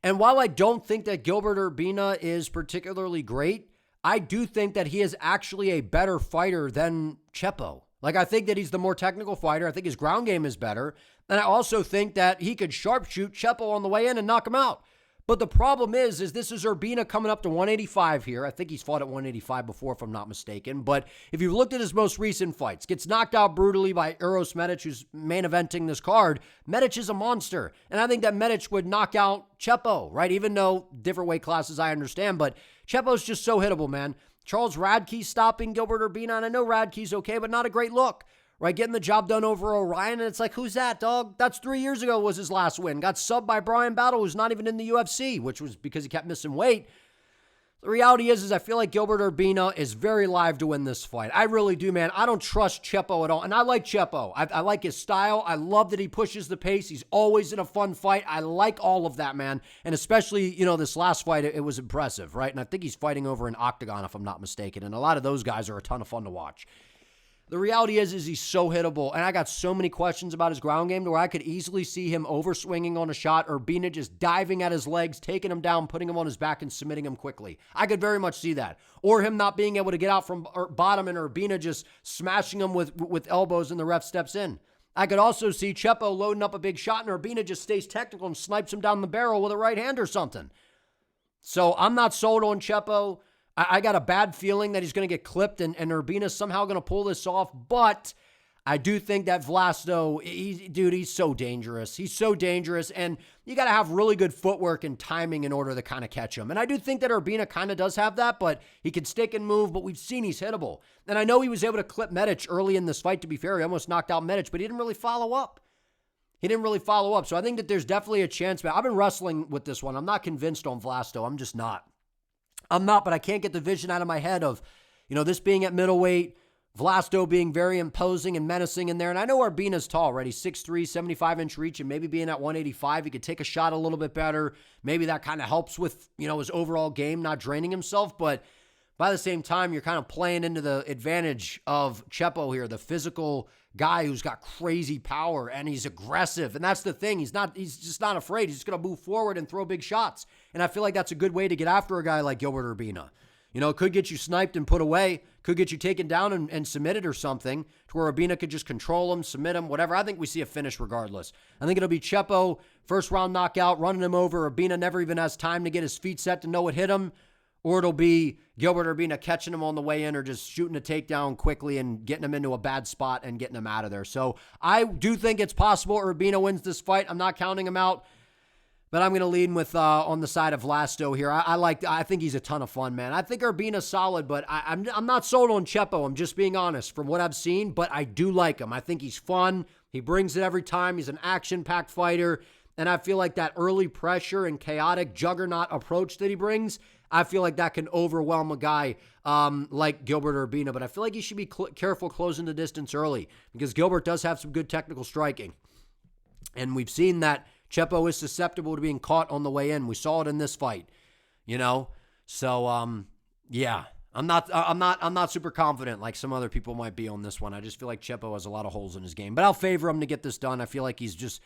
And while I don't think that Gilbert Urbina is particularly great, I do think that he is actually a better fighter than Chepo. Like, I think that he's the more technical fighter. I think his ground game is better. And I also think that he could sharpshoot Chepo on the way in and knock him out. But the problem is this is Urbina coming up to 185 here. I think he's fought at 185 before, if I'm not mistaken. But if you've looked at his most recent fights, gets knocked out brutally by Uros Medic, who's main eventing this card. Medic is a monster. And I think that Medic would knock out Chepo, right? Even though different weight classes, I understand. But Chepo's just so hittable, man. Charles Radke stopping Gilbert Urbina. And I know Radke's okay, but not a great look. Right, getting the job done over Orion, and it's like, who's that, dog? That's 3 years ago was his last win. Got subbed by Brian Battle, who's not even in the UFC, which was because he kept missing weight. The reality is I feel like Gilbert Urbina is very live to win this fight. I really do, man. I don't trust Chepo at all, and I like Chepo. I like his style. I love that he pushes the pace. He's always in a fun fight. I like all of that, man, and especially, this last fight, it was impressive, right? And I think he's fighting over an octagon, if I'm not mistaken, and a lot of those guys are a ton of fun to watch. The reality is he's so hittable, and I got so many questions about his ground game to where I could easily see him overswinging on a shot, or Urbina just diving at his legs, taking him down, putting him on his back, and submitting him quickly. I could very much see that. Or him not being able to get out from bottom and Urbina just smashing him with elbows and the ref steps in. I could also see Chepo loading up a big shot, and Urbina just stays technical and snipes him down the barrel with a right hand or something. So I'm not sold on Chepo. I got a bad feeling that he's going to get clipped and Urbina's somehow going to pull this off, but I do think that Vlasto, he's so dangerous. He's so dangerous, and you got to have really good footwork and timing in order to kind of catch him. And I do think that Urbina kind of does have that, but he can stick and move, but we've seen he's hittable. And I know he was able to clip Medic early in this fight, to be fair. He almost knocked out Medic, but he didn't really follow up. So I think that there's definitely a chance, man. I've been wrestling with this one. I'm not convinced on Vlasto. I'm just not. But I can't get the vision out of my head of, this being at middleweight, Vlasto being very imposing and menacing in there. And I know Urbina's tall, right? He's 6'3", 75-inch reach, and maybe being at 185, he could take a shot a little bit better. Maybe that kind of helps with, his overall game, not draining himself. But by the same time, you're kind of playing into the advantage of Chepo here, the physical guy who's got crazy power and he's aggressive. And that's the thing. He's just not afraid. He's just going to move forward and throw big shots. And I feel like that's a good way to get after a guy like Gilbert Urbina. It could get you sniped and put away, could get you taken down and submitted or something, to where Urbina could just control him, submit him, whatever. I think we see a finish regardless. I think it'll be Chepo, first round knockout, running him over. Urbina never even has time to get his feet set to know what hit him. Or it'll be Gilbert Urbina catching him on the way in or just shooting a takedown quickly and getting him into a bad spot and getting him out of there. So I do think it's possible Urbina wins this fight. I'm not counting him out. But I'm going to lean with on the side of Vlasto here. I think he's a ton of fun, man. I think Urbina's solid, but I'm not sold on Chepo. I'm just being honest from what I've seen, but I do like him. I think he's fun. He brings it every time. He's an action-packed fighter, and I feel like that early pressure and chaotic juggernaut approach that he brings, I feel like that can overwhelm a guy like Gilbert Urbina. But I feel like he should be careful closing the distance early because Gilbert does have some good technical striking, and we've seen that Chepo is susceptible to being caught on the way in. We saw it in this fight, So, yeah, I'm not super confident like some other people might be on this one. I just feel like Chepo has a lot of holes in his game, but I'll favor him to get this done. I feel like he's just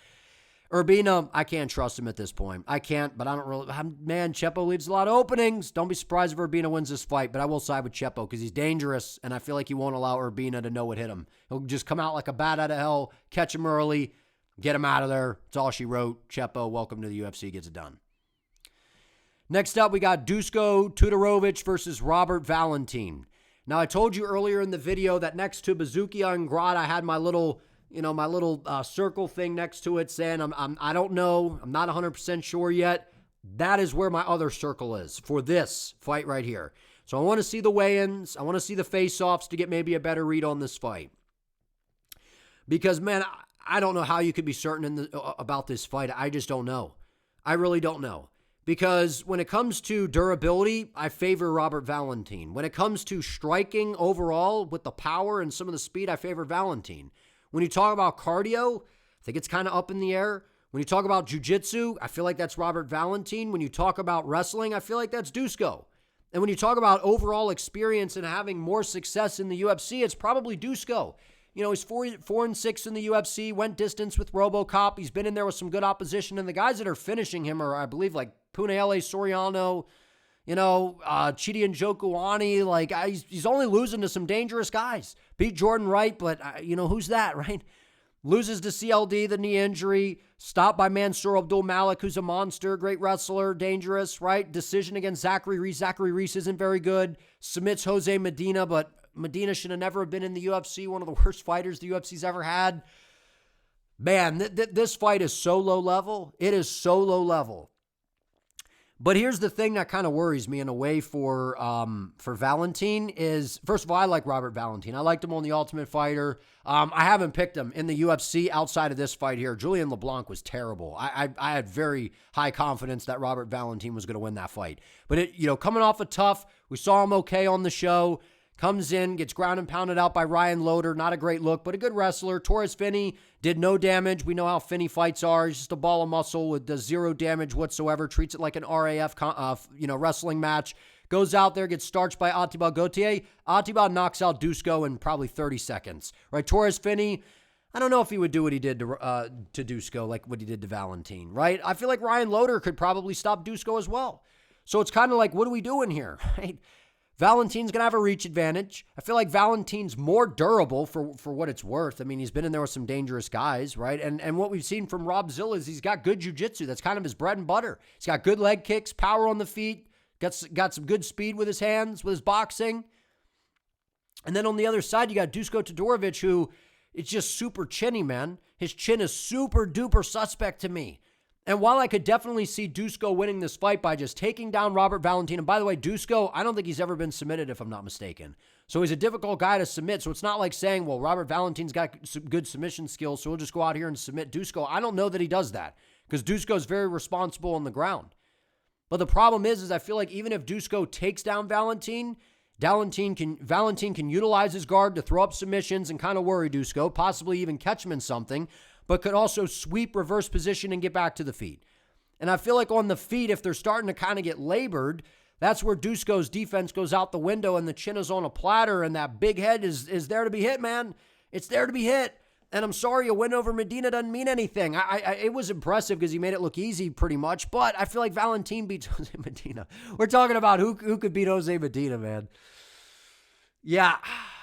Urbina. I can't trust him at this point. I can't, but I don't really. Man, Chepo leaves a lot of openings. Don't be surprised if Urbina wins this fight, but I will side with Chepo because he's dangerous, and I feel like he won't allow Urbina to know what hit him. He'll just come out like a bat out of hell, catch him early. Get him out of there. It's all she wrote. Chepo, welcome to the UFC. Gets it done. Next up, we got Dusko Tudorovic versus Robert Valentin. Now, I told you earlier in the video that next to Buzukja and Grad, I had my little circle thing next to it saying I don't know. I'm not 100% sure yet. That is where my other circle is for this fight right here. So I want to see the weigh-ins. I want to see the face-offs to get maybe a better read on this fight. Because, man, I don't know how you could be certain about this fight. I just don't know. I really don't know. Because when it comes to durability, I favor Robert Valentin. When it comes to striking overall with the power and some of the speed, I favor Valentin. When you talk about cardio, I think it's kind of up in the air. When you talk about jiu-jitsu, I feel like that's Robert Valentin. When you talk about wrestling, I feel like that's Dusko. And when you talk about overall experience and having more success in the UFC, it's probably Dusko. He's 4-6 in the UFC, went distance with RoboCop. He's been in there with some good opposition. And the guys that are finishing him are, I believe, like Punahele Soriano, Chidi Njokuani. He's only losing to some dangerous guys. Beat Jordan Wright, but, who's that, right? Loses to CLD, the knee injury. Stopped by Mansour Abdul Malik, who's a monster, great wrestler, dangerous, right? Decision against Zachary Reese. Zachary Reese isn't very good. Submits Jose Medina, but Medina should have never been in the UFC, one of the worst fighters the UFC's ever had. Man, this fight is so low level. It is so low level. But here's the thing that kind of worries me in a way for Valentin is, first of all, I like Robert Valentin. I liked him on The Ultimate Fighter. I haven't picked him in the UFC outside of this fight here. Julian LeBlanc was terrible. I had very high confidence that Robert Valentin was going to win that fight. But coming off a tough, we saw him okay on the show. Comes in, gets ground and pounded out by Ryan Loder. Not a great look, but a good wrestler. Torres Finney did no damage. We know how Finney fights are. He's just a ball of muscle with does zero damage whatsoever. Treats it like an RAF, wrestling match. Goes out there, gets starched by Atiba Gauthier. Atiba knocks out Dusko in probably 30 seconds. Right? Torres Finney, I don't know if he would do what he did to Dusko, like what he did to Valentin. Right? I feel like Ryan Loder could probably stop Dusko as well. So it's kind of like, what are we doing here? Right? Valentin's going to have a reach advantage. I feel like Valentin's more durable for what it's worth. I mean, he's been in there with some dangerous guys, right? And what we've seen from Rob Zilla is he's got good jiu-jitsu. That's kind of his bread and butter. He's got good leg kicks, power on the feet, got some good speed with his hands, with his boxing. And then on the other side, you got Dusko Todorovic, who is just super chinny, man. His chin is super duper suspect to me. And while I could definitely see Dusko winning this fight by just taking down Robert Valentin, and by the way, Dusko, I don't think he's ever been submitted if I'm not mistaken. So he's a difficult guy to submit. So it's not like saying, well, Robert Valentin's got some good submission skills, so we'll just go out here and submit Dusko. I don't know that he does that because Dusko's very responsible on the ground. But the problem is I feel like even if Dusko takes down Valentin, Valentin can utilize his guard to throw up submissions and kind of worry Dusko, possibly even catch him in something, but could also sweep, reverse position, and get back to the feet. And I feel like on the feet, if they're starting to kind of get labored, that's where Dusko's defense goes out the window and the chin is on a platter and that big head is there to be hit, man. It's there to be hit. And I'm sorry, a win over Medina doesn't mean anything. It was impressive because he made it look easy pretty much, but I feel like Valentin beats Jose Medina. We're talking about who could beat Jose Medina, man. Yeah,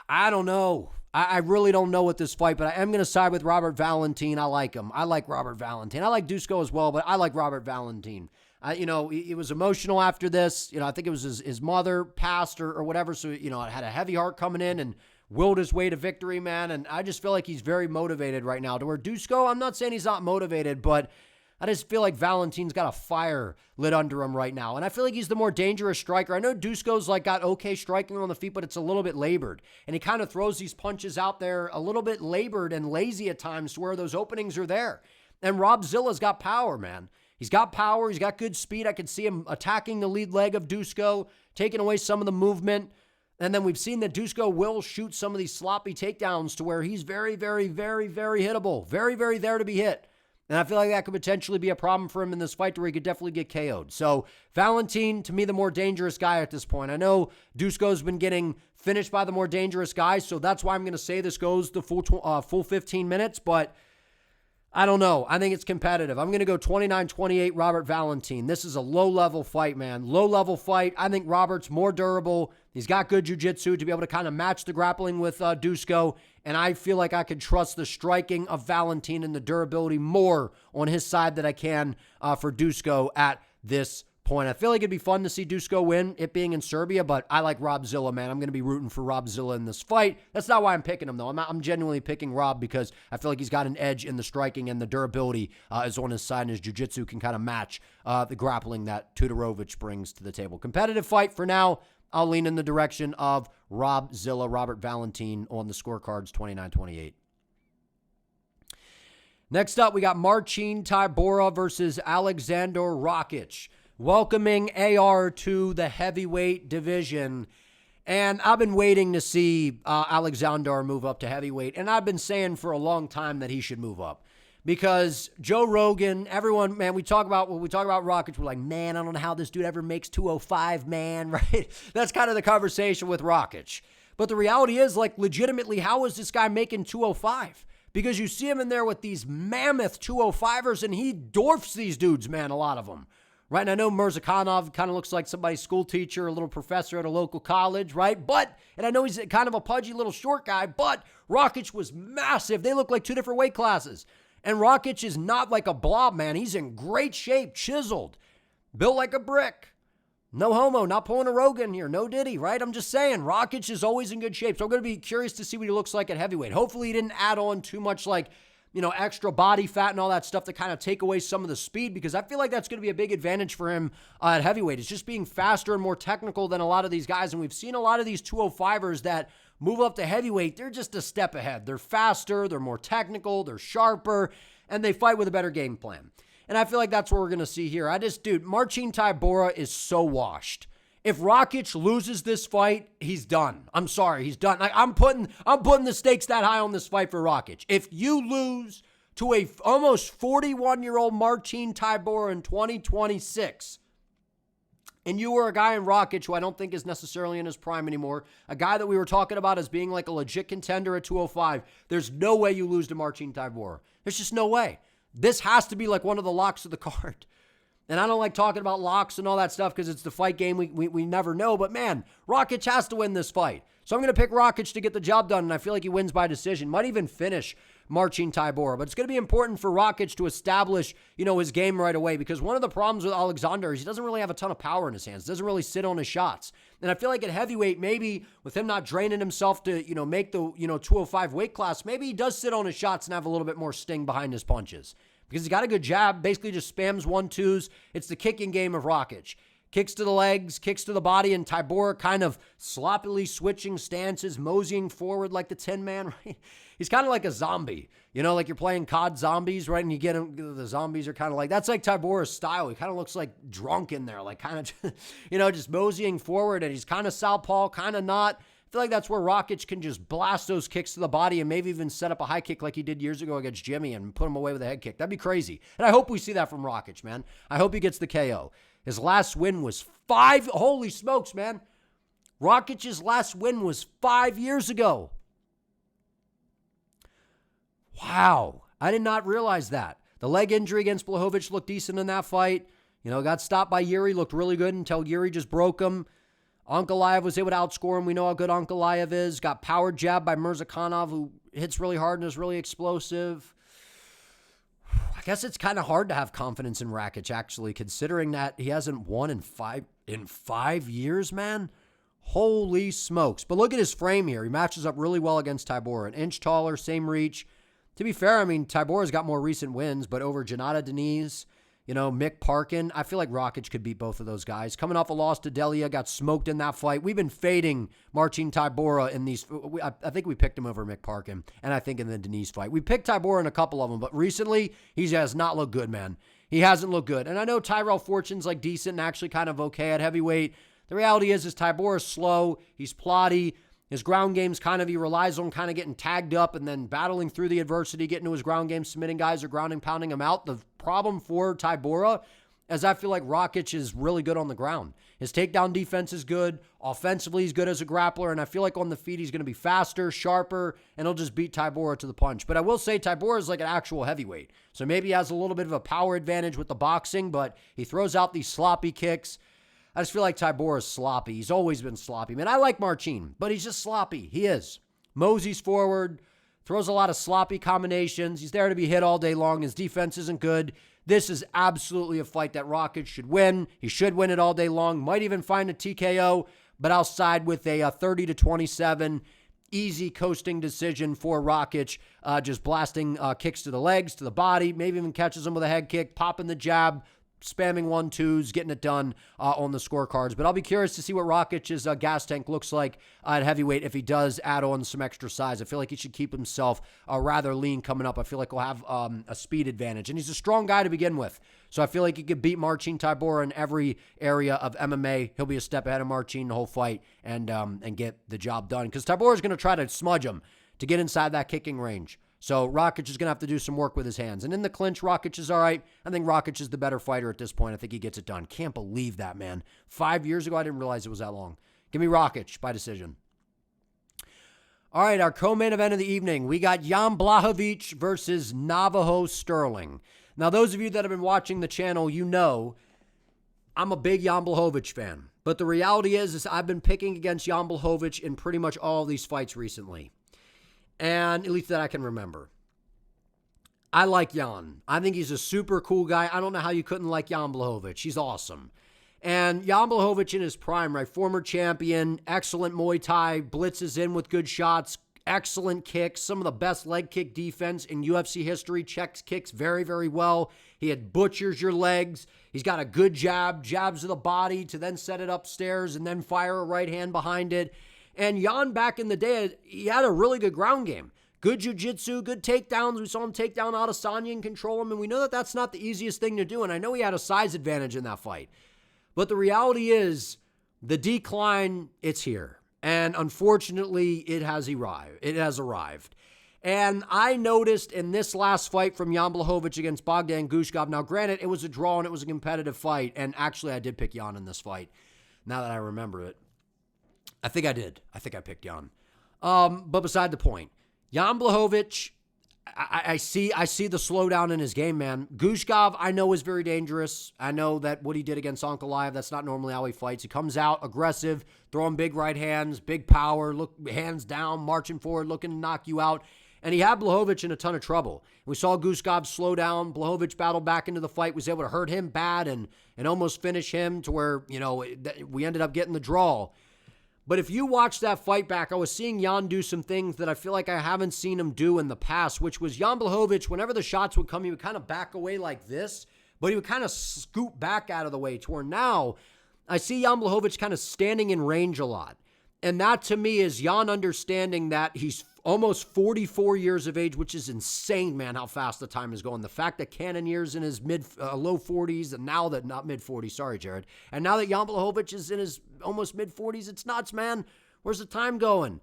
I don't know. I really don't know with this fight, but I am going to side with Robert Valentin. I like him. I like Robert Valentin. I like Dusko as well, but I like Robert Valentin. He was emotional after this. I think it was his mother passed or whatever, so, it had a heavy heart coming in and willed his way to victory, man, and I just feel like he's very motivated right now. To where Dusko, I'm not saying he's not motivated, but I just feel like Valentin's got a fire lit under him right now. And I feel like he's the more dangerous striker. I know Dusko's got okay striking on the feet, but it's a little bit labored. And he kind of throws these punches out there a little bit labored and lazy at times to where those openings are there. And Rob Zilla's got power, man. He's got power. He's got good speed. I could see him attacking the lead leg of Dusko, taking away some of the movement. And then we've seen that Dusko will shoot some of these sloppy takedowns to where he's very, very, very, very hittable. Very, very there to be hit. And I feel like that could potentially be a problem for him in this fight where he could definitely get KO'd. So Valentin, to me, the more dangerous guy at this point. I know Dusko's been getting finished by the more dangerous guys, so that's why I'm going to say this goes the full 15 minutes, but I don't know. I think it's competitive. I'm going to go 29-28 Robert Valentin. This is a low-level fight, man. Low-level fight. I think Robert's more durable. He's got good jiu-jitsu to be able to kind of match the grappling with Dusko, and I feel like I could trust the striking of Valentin and the durability more on his side than I can for Dusko at this point. I feel like it'd be fun to see Dusko win, it being in Serbia, but I like Rob Zilla, man. I'm going to be rooting for Rob Zilla in this fight. That's not why I'm picking him, though. I'm genuinely picking Rob because I feel like he's got an edge in the striking, and the durability is on his side, and his jiu-jitsu can kind of match the grappling that Tudorovic brings to the table. Competitive fight for now. I'll lean in the direction of Rob Zilla, Robert Valentin on the scorecards, 29-28. Next up, we got Marcin Tybura versus Aleksandar Rakic, welcoming AR to the heavyweight division. And I've been waiting to see Aleksandar move up to heavyweight, and I've been saying for a long time that he should move up. Because Joe Rogan, everyone, man, when we talk about Rakic, we're like, man, I don't know how this dude ever makes 205, man, right? That's kind of the conversation with Rakic. But the reality is, legitimately, how is this guy making 205? Because you see him in there with these mammoth 205ers, and he dwarfs these dudes, man, a lot of them. Right? And I know Mirzakhanov kind of looks like somebody's school teacher, a little professor at a local college, right? And I know he's kind of a pudgy little short guy, but Rakic was massive. They look like two different weight classes. And Rakic is not like a blob, man. He's in great shape, chiseled, built like a brick. No homo, not pulling a Rogan here. No Diddy, right? I'm just saying, Rakic is always in good shape. So I'm going to be curious to see what he looks like at heavyweight. Hopefully he didn't add on too much extra body fat and all that stuff to kind of take away some of the speed, because I feel like that's going to be a big advantage for him at heavyweight. It's just being faster and more technical than a lot of these guys. And we've seen a lot of these 205ers that move up to heavyweight. They're just a step ahead. They're faster, they're more technical, they're sharper, and they fight with a better game plan. And I feel like that's what we're going to see here. Marcin Tybura is so washed. If Rakic loses this fight, he's done. I'm sorry, he's done. I'm putting the stakes that high on this fight for Rakic. If you lose to a almost 41-year-old Marcin Tybura in 2026, and you were a guy in Rakic who I don't think is necessarily in his prime anymore, a guy that we were talking about as being like a legit contender at 205, there's no way you lose to Marcin Tybura. There's just no way. This has to be like one of the locks of the card. And I don't like talking about locks and all that stuff because it's the fight game. We never know. But, man, Rakic has to win this fight. So I'm going to pick Rakic to get the job done, and I feel like he wins by decision. Might even finish Marcin Tybura. But it's going to be important for Rakic to establish, his game right away, because one of the problems with Aleksandar is he doesn't really have a ton of power in his hands. Doesn't really sit on his shots. And I feel like at heavyweight, maybe with him not draining himself to, make the, 205 weight class, maybe he does sit on his shots and have a little bit more sting behind his punches. Because he's got a good jab, basically just spams 1-2s. It's the kicking game of Rakic. kicks to the legs, kicks to the body, and Tybura kind of sloppily switching stances, moseying forward like the Tin Man, right? He's kind of like a zombie, like you're playing COD Zombies, right? And you get him, the zombies are kind of like, that's like Tybura's style. He kind of looks like drunk in there, like kind of, just moseying forward, and he's kind of southpaw, kind of not. I feel like that's where Rakic can just blast those kicks to the body and maybe even set up a high kick like he did years ago against Jimmy and put him away with a head kick. That'd be crazy. And I hope we see that from Rakic, man. I hope he gets the KO. His last win was holy smokes, man. Rakic's last win was 5 years ago. Wow. I did not realize that. The leg injury against Blachowicz looked decent in that fight. Got stopped by Yuri, looked really good until Yuri just broke him. Ankalaev was able to outscore him. We know how good Ankalaev is. Got powered jab by Mirzakhanov, who hits really hard and is really explosive. I guess it's kind of hard to have confidence in Rakic, actually, considering that he hasn't won in 5 years, man. Holy smokes. But look at his frame here. He matches up really well against Tybura. An inch taller, same reach. To be fair, Tybura's got more recent wins, but over Janata Deniz, Mick Parkin, I feel like Rakic could beat both of those guys. Coming off a loss to Delia, got smoked in that fight. We've been fading Marcin Tybura in these. I think we picked him over Mick Parkin, and I think in the Deniz fight. We picked Tybura in a couple of them, but recently, he has not looked good, man. He hasn't looked good. And I know Tyrell Fortune's like decent and actually kind of okay at heavyweight. The reality is Tybura's slow. He's plotty. His ground game's he relies on kind of getting tagged up and then battling through the adversity, getting to his ground game, submitting guys or grounding, pounding him out. The problem for Tybura is I feel like Rakic is really good on the ground. His takedown defense is good. Offensively, he's good as a grappler. And I feel like on the feet, he's going to be faster, sharper, and he'll just beat Tybura to the punch. But I will say Tybura is like an actual heavyweight. So maybe he has a little bit of a power advantage with the boxing, but he throws out these sloppy kicks. I just feel like Tybura is sloppy. He's always been sloppy. Man, I like Marcin, but he's just sloppy. He is. Moseys forward, throws a lot of sloppy combinations. He's there to be hit all day long. His defense isn't good. This is absolutely a fight that Rakic should win. He should win it all day long. Might even find a TKO, but I'll side with a 30-27 easy coasting decision for Rakic. Just blasting kicks to the legs, to the body, maybe even catches him with a head kick, popping the jab, spamming 1-2s, getting it done on the scorecards. But I'll be curious to see what Rakic's gas tank looks like at heavyweight if he does add on some extra size. I feel like he should keep himself rather lean coming up. I feel like he'll have a speed advantage. And he's a strong guy to begin with. So I feel like he could beat Marcin Tybura in every area of MMA. He'll be a step ahead of Marcin the whole fight and get the job done. Because Tybura is going to try to smudge him to get inside that kicking range. So Rakic is going to have to do some work with his hands. And in the clinch, Rakic is all right. I think Rakic is the better fighter at this point. I think he gets it done. Can't believe that, man. 5 years ago, I didn't realize it was that long. Give me Rakic by decision. All right, our co-main event of the evening. We got Jan Blachowicz versus Navajo Stirling. Now, those of you that have been watching the channel, you know I'm a big Jan Blachowicz fan. But the reality is I've been picking against Jan Blachowicz in pretty much all of these fights recently. And at least that I can remember. I like Jan. I think he's a super cool guy. I don't know how you couldn't like Jan Blachowicz. He's awesome. And Jan Blachowicz in his prime, right? Former champion, excellent Muay Thai, blitzes in with good shots, excellent kicks, some of the best leg kick defense in UFC history, checks kicks very, very well. He had butchers your legs. He's got a good jabs to the body to then set it upstairs and then fire a right hand behind it. And Jan, back in the day, he had a really good ground game. Good jiu-jitsu, good takedowns. We saw him take down Adesanya and control him, and we know that that's not the easiest thing to do, and I know he had a size advantage in that fight. But the reality is, the decline, it's here. And unfortunately, it has arrived. And I noticed in this last fight from Jan Blachowicz against Bogdan Gushkov, now granted, it was a draw and it was a competitive fight, and actually I did pick Jan in this fight, now that I remember it. I think I did. I think I picked Jan. But beside the point, Jan Blachowicz, I see the slowdown in his game, man. Gushkov, I know, is very dangerous. I know that what he did against Ankalaev, that's not normally how he fights. He comes out aggressive, throwing big right hands, big power, hands down, marching forward, looking to knock you out. And he had Blachowicz in a ton of trouble. We saw Gushkov slow down. Blachowicz battled back into the fight, was able to hurt him bad and almost finish him to where, we ended up getting the draw. But if you watch that fight back, I was seeing Jan do some things that I feel like I haven't seen him do in the past, which was Jan Blachowicz, whenever the shots would come, he would kind of back away like this, but he would kind of scoot back out of the way to where now I see Jan Blachowicz kind of standing in range a lot. And that to me is Jan understanding that he's almost 44 years of age, which is insane, man, how fast the time is going. The fact that Cannonier's in his low 40s, and now that, not mid 40s, sorry, Jared. And now that Jan Blachowicz is in his almost mid 40s, it's nuts, man. Where's the time going?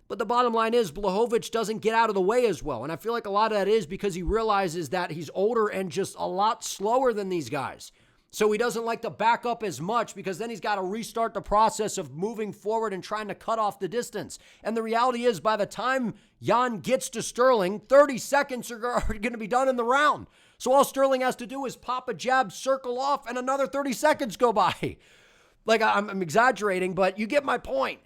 But the bottom line is Blachowicz doesn't get out of the way as well. And I feel like a lot of that is because he realizes that he's older and just a lot slower than these guys. So he doesn't like to back up as much because then he's got to restart the process of moving forward and trying to cut off the distance. And the reality is by the time Jan gets to Stirling, 30 seconds are going to be done in the round. So all Stirling has to do is pop a jab, circle off, and another 30 seconds go by. Like I'm exaggerating, but you get my point.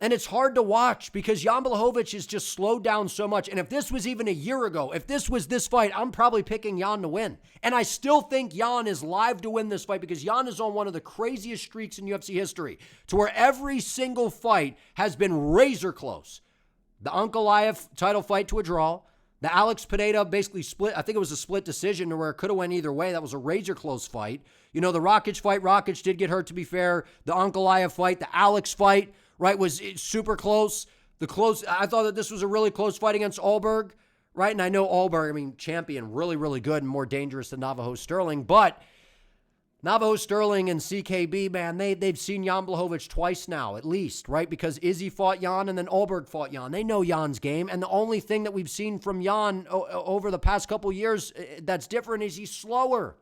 And it's hard to watch because Jan Blachowicz is just slowed down so much. And if this was even a year ago, if this was this fight, I'm probably picking Jan to win. And I still think Jan is live to win this fight because Jan is on one of the craziest streaks in UFC history to where every single fight has been razor close. The Ankalaev title fight to a draw. The Alex Pineda basically split. I think it was a split decision to where it could have went either way. That was a razor close fight. You know, the Rakic fight, Rakic did get hurt, to be fair. The Ankalaev fight, the Alex fight, right, was super close. I thought that this was a really close fight against Allberg, right? And I know Allberg, champion, really, really good and more dangerous than Navajo Stirling. But Navajo Stirling and CKB, man, they've seen Jan Blachowicz twice now, at least, right? Because Izzy fought Jan and then Allberg fought Jan. They know Jan's game. And the only thing that we've seen from Jan over the past couple years that's different is he's slower.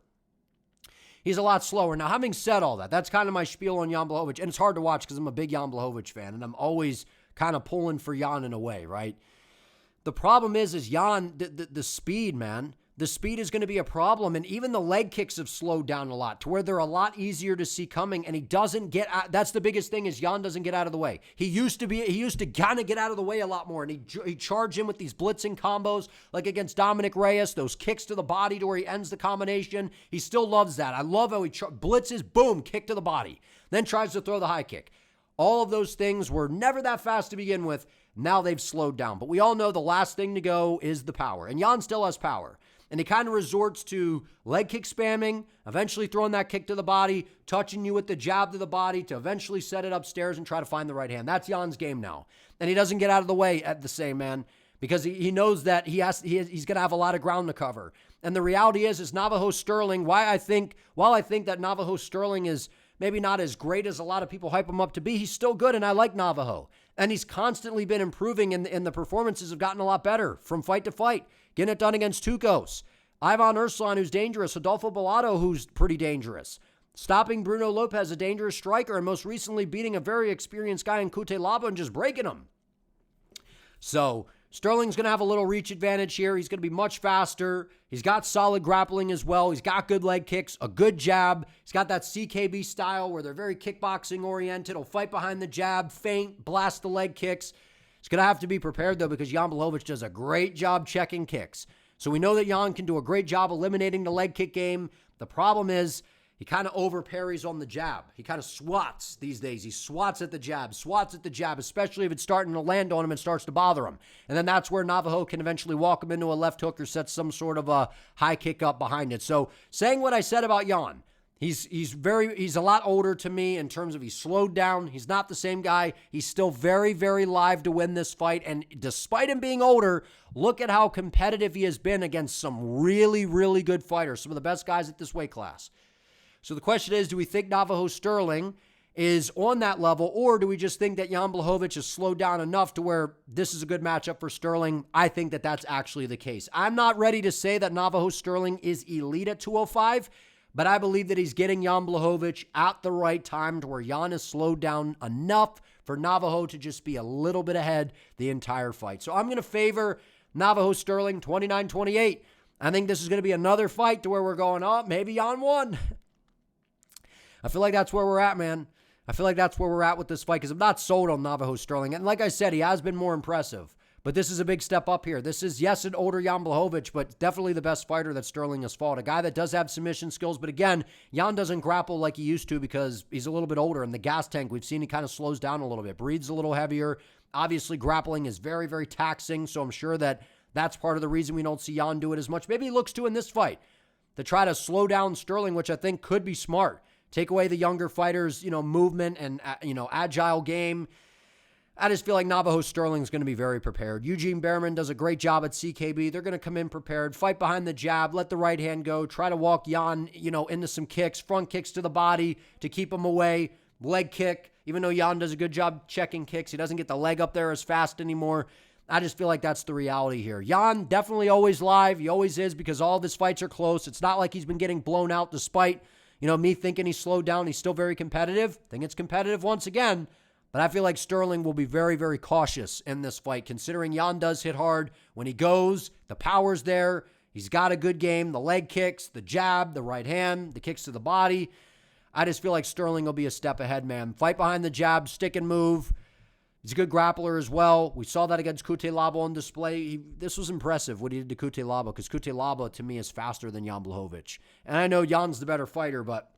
He's a lot slower. Now, having said all that, that's kind of my spiel on Jan Blachowicz. And it's hard to watch because I'm a big Jan Blachowicz fan, and I'm always kind of pulling for Jan in a way, right? The problem is Jan, the speed, man. The speed is going to be a problem, and even the leg kicks have slowed down a lot to where they're a lot easier to see coming, and he doesn't get out. That's the biggest thing is Jan doesn't get out of the way. He used to kind of get out of the way a lot more, and he charged him with these blitzing combos like against Dominic Reyes, those kicks to the body to where he ends the combination. He still loves that. I love how he blitzes, boom, kick to the body, then tries to throw the high kick. All of those things were never that fast to begin with. Now they've slowed down, but we all know the last thing to go is the power, and Jan still has power. And he kind of resorts to leg kick spamming, eventually throwing that kick to the body, touching you with the jab to the body to eventually set it upstairs and try to find the right hand. That's Jan's game now. And he doesn't get out of the way at the same, man, because he knows that he's going to have a lot of ground to cover. And the reality is Navajo Stirling, while I think that Navajo Stirling is maybe not as great as a lot of people hype him up to be, he's still good, and I like Navajo. And he's constantly been improving, and the performances have gotten a lot better from fight to fight. Getting it done against Tukos. Ivan Urslan, who's dangerous. Adolfo Bellato, who's pretty dangerous. Stopping Bruno Lopez, a dangerous striker, and most recently beating a very experienced guy in Cutelaba and just breaking him. So Stirling's going to have a little reach advantage here. He's going to be much faster. He's got solid grappling as well. He's got good leg kicks, a good jab. He's got that CKB style where they're very kickboxing oriented. He'll fight behind the jab, feint, blast the leg kicks. He's going to have to be prepared, though, because Jan Blachowicz does a great job checking kicks. So we know that Jan can do a great job eliminating the leg kick game. The problem is he kind of over parries on the jab. He kind of swats these days. He swats at the jab, especially if it's starting to land on him and starts to bother him. And then that's where Navajo can eventually walk him into a left hook or set some sort of a high kick up behind it. So saying what I said about Jan, he's a lot older to me in terms of he's slowed down. He's not the same guy. He's still very, very live to win this fight. And despite him being older, look at how competitive he has been against some really, really good fighters, some of the best guys at this weight class. So the question is, do we think Navajo Stirling is on that level, or do we just think that Jan Blachowicz has slowed down enough to where this is a good matchup for Stirling? I think that that's actually the case. I'm not ready to say that Navajo Stirling is elite at 205, but I believe that he's getting Jan Blachowicz at the right time to where Jan has slowed down enough for Navajo to just be a little bit ahead the entire fight. So I'm going to favor Navajo Stirling 29-28. I think this is going to be another fight to where we're going, oh, maybe Jan won. I feel like that's where we're at, man. I feel like that's where we're at with this fight because I'm not sold on Navajo Stirling. And like I said, he has been more impressive. But this is a big step up here. This is, yes, an older Jan Blachowicz, but definitely the best fighter that Stirling has fought. A guy that does have submission skills. But again, Jan doesn't grapple like he used to because he's a little bit older. And the gas tank, we've seen he kind of slows down a little bit. Breathes a little heavier. Obviously, grappling is very, very taxing. So I'm sure that that's part of the reason we don't see Jan do it as much. Maybe he looks to in this fight to try to slow down Stirling, which I think could be smart. take away the younger fighters, movement and, agile game. I just feel like Navajo Stirling is going to be very prepared. Eugene Behrman does a great job at CKB. They're going to come in prepared, fight behind the jab, let the right hand go, try to walk Jan, into some kicks, front kicks to the body to keep him away, leg kick. Even though Jan does a good job checking kicks, he doesn't get the leg up there as fast anymore. I just feel like that's the reality here. Jan definitely always live. He always is because all of his fights are close. It's not like he's been getting blown out despite, me thinking he's slowed down. He's still very competitive. I think it's competitive once again. But I feel like Stirling will be very, very cautious in this fight, considering Jan does hit hard. When he goes, the power's there. He's got a good game. The leg kicks, the jab, the right hand, the kicks to the body. I just feel like Stirling will be a step ahead, man. Fight behind the jab, stick and move. He's a good grappler as well. We saw that against Kutelaba on display. This was impressive what he did to Kutelaba, because Kutelaba, to me, is faster than Jan Blachowicz. And I know Jan's the better fighter, but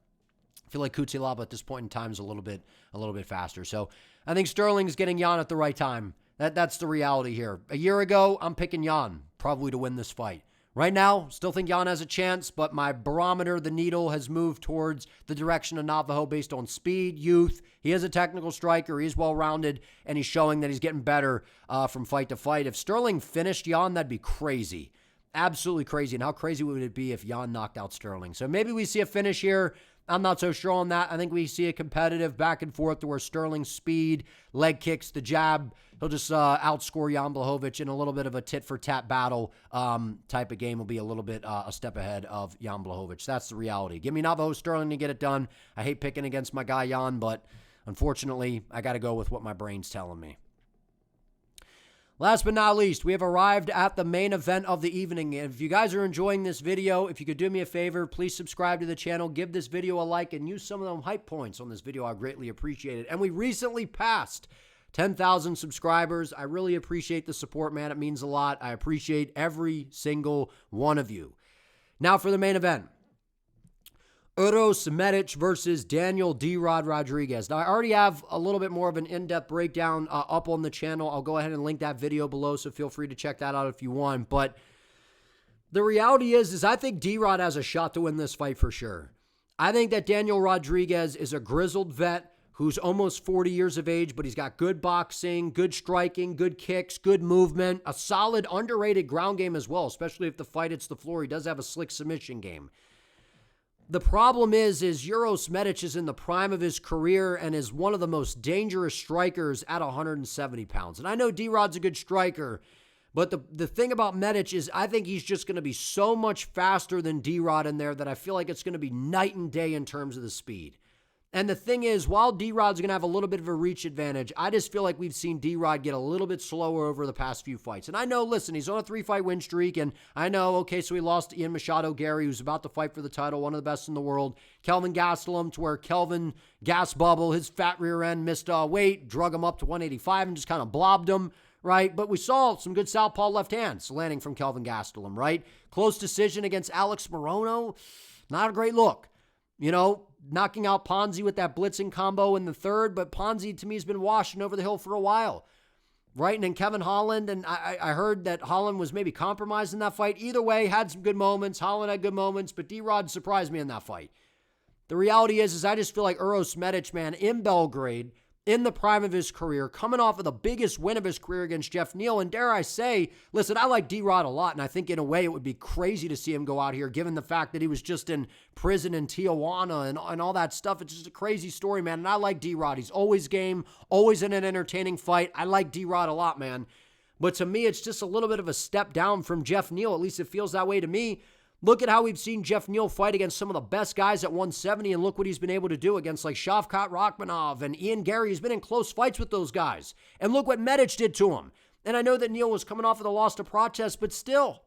I feel like Kutelaba at this point in time is a little bit faster. So I think Stirling's getting Jan at the right time. That's the reality here. A year ago, I'm picking Jan probably to win this fight. Right now, still think Jan has a chance, but my barometer, the needle, has moved towards the direction of Navajo based on speed, youth. He is a technical striker. He's well-rounded, and he's showing that he's getting better from fight to fight. If Stirling finished Jan, that'd be crazy. Absolutely crazy. And how crazy would it be if Jan knocked out Stirling? So maybe we see a finish here. I'm not so sure on that. I think we see a competitive back and forth to where Stirling's speed, leg kicks, the jab, he'll just outscore Jan Blachowicz in a little bit of a tit-for-tat battle type of game. Will be a little bit a step ahead of Jan Blachowicz. That's the reality. Give me Navajo Stirling to get it done. I hate picking against my guy Jan, but unfortunately, I got to go with what my brain's telling me. Last but not least, we have arrived at the main event of the evening. If you guys are enjoying this video, if you could do me a favor, please subscribe to the channel, give this video a like, and use some of them hype points on this video. I greatly appreciate it. And we recently passed 10,000 subscribers. I really appreciate the support, man. It means a lot. I appreciate every single one of you. Now for the main event. Uros Medic versus Daniel D-Rod Rodriguez. Now, I already have a little bit more of an in-depth breakdown up on the channel. I'll go ahead and link that video below, so feel free to check that out if you want. But the reality is I think D-Rod has a shot to win this fight for sure. I think that Daniel Rodriguez is a grizzled vet who's almost 40 years of age, but he's got good boxing, good striking, good kicks, good movement, a solid, underrated ground game as well, especially if the fight hits the floor. He does have a slick submission game. The problem is Uros Medic is in the prime of his career and is one of the most dangerous strikers at 170 pounds. And I know D-Rod's a good striker, but the thing about Medic is I think he's just going to be so much faster than D-Rod in there that I feel like it's going to be night and day in terms of the speed. And the thing is, while D-Rod's going to have a little bit of a reach advantage, I just feel like we've seen D-Rod get a little bit slower over the past few fights. And I know, listen, he's on a 3-fight win streak, and I know, okay, so he lost to Ian Machado Gary, who's about to fight for the title, one of the best in the world. Kelvin Gastelum, to where Kelvin gas bubble, his fat rear end missed weight, drug him up to 185 and just kind of blobbed him, right? But we saw some good southpaw left hands landing from Kelvin Gastelum, right? Close decision against Alex Morono, not a great look. Knocking out Ponzi with that blitzing combo in the third, but Ponzi, to me, has been washing over the hill for a while, right? And then Kevin Holland, and I heard that Holland was maybe compromised in that fight. Either way, had some good moments. Holland had good moments, but D-Rod surprised me in that fight. The reality is I just feel like Uros Medic, man, in Belgrade, in the prime of his career, coming off of the biggest win of his career against Jeff Neal. And dare I say, listen, I like D-Rod a lot, and I think in a way it would be crazy to see him go out here, given the fact that he was just in prison in Tijuana and all that stuff. It's just a crazy story, man, and I like D-Rod. He's always game, always in an entertaining fight. I like D-Rod a lot, man. But to me, it's just a little bit of a step down from Jeff Neal. At least it feels that way to me. Look at how we've seen Jeff Neal fight against some of the best guys at 170, and look what he's been able to do against like Shavkat Rakhmonov and Ian Gary. He's been in close fights with those guys. And look what Medic did to him. And I know that Neal was coming off of the loss to Protest, but still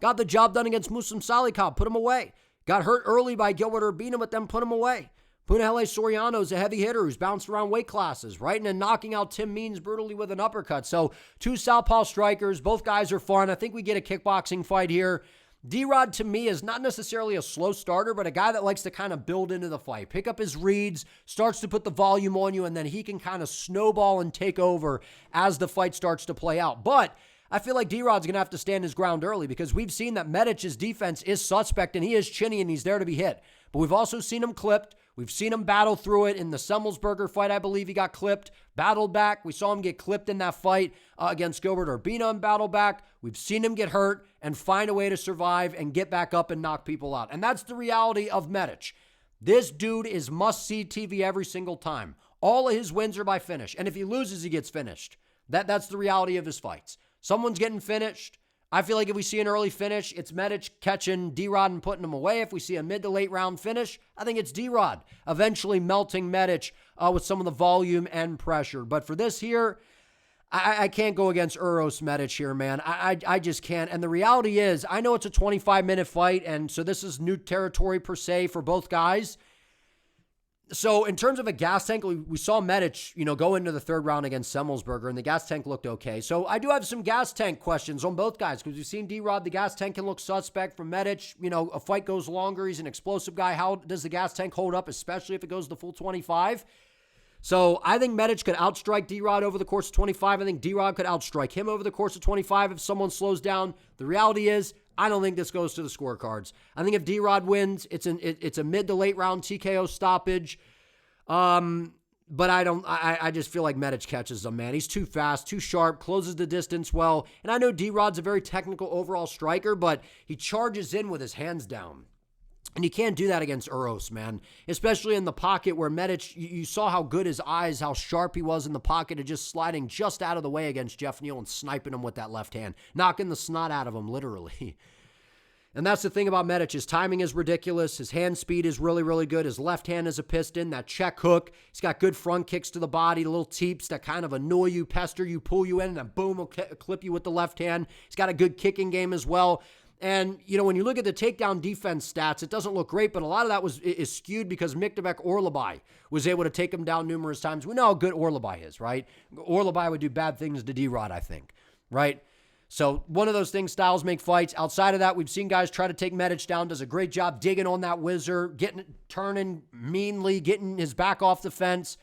got the job done against Muslim Salikov, put him away. Got hurt early by Gilbert Urbina, but then put him away. Punahele Soriano's a heavy hitter who's bounced around weight classes, right? And then knocking out Tim Means brutally with an uppercut. So two southpaw strikers. Both guys are fun. I think we get a kickboxing fight here. D-Rod, to me, is not necessarily a slow starter, but a guy that likes to kind of build into the fight. Pick up his reads, starts to put the volume on you, and then he can kind of snowball and take over as the fight starts to play out. But I feel like D-Rod's going to have to stand his ground early because we've seen that Medic's defense is suspect, and he is chinny, and he's there to be hit. but we've also seen him clipped. We've seen him battle through it in the Semmelsberger fight. I believe he got clipped, battled back. We saw him get clipped in that fight against Gilbert Urbina and battle back. We've seen him get hurt and find a way to survive and get back up and knock people out. And that's the reality of Medic. This dude is must-see TV every single time. All of his wins are by finish. And if he loses, he gets finished. That's the reality of his fights. Someone's getting finished. I feel like if we see an early finish, it's Medic catching D-Rod and putting him away. If we see a mid to late round finish, I think it's D-Rod eventually melting Medic with some of the volume and pressure. But for this here, I can't go against Uros Medic here, man. I just can't. And the reality is, I know it's a 25-minute fight, and so this is new territory per se for both guys. So in terms of a gas tank, we saw Medic, go into the third round against Semmelsberger, and the gas tank looked okay. So I do have some gas tank questions on both guys, because we've seen D-Rod, the gas tank can look suspect. For Medic, a fight goes longer. He's an explosive guy. How does the gas tank hold up, especially if it goes the full 25? So I think Medic could outstrike D-Rod over the course of 25. I think D-Rod could outstrike him over the course of 25 if someone slows down. The reality is, I don't think this goes to the scorecards. I think if D-Rod wins, it's a mid to late round TKO stoppage. But I just feel like Medic catches him, man. He's too fast, too sharp, closes the distance well. And I know D-Rod's a very technical overall striker, but he charges in with his hands down. And you can't do that against Uros, man, especially in the pocket where Medic, you saw how good his eyes, how sharp he was in the pocket of just sliding just out of the way against Jeff Neal and sniping him with that left hand, knocking the snot out of him, literally. And that's the thing about Medic. His timing is ridiculous. His hand speed is really, really good. His left hand is a piston. That check hook. He's got good front kicks to the body, little teeps that kind of annoy you, pester you, pull you in, and then boom, will clip you with the left hand. He's got a good kicking game as well. And, when you look at the takedown defense stats, it doesn't look great, but a lot of that is skewed because Mikdebek Orlabai was able to take him down numerous times. We know how good Orlabai is, right? Orlabai would do bad things to D-Rod, I think, right? So one of those things, styles make fights. Outside of that, we've seen guys try to take Medic down, does a great job digging on that whizzer, turning meanly, getting his back off the fence.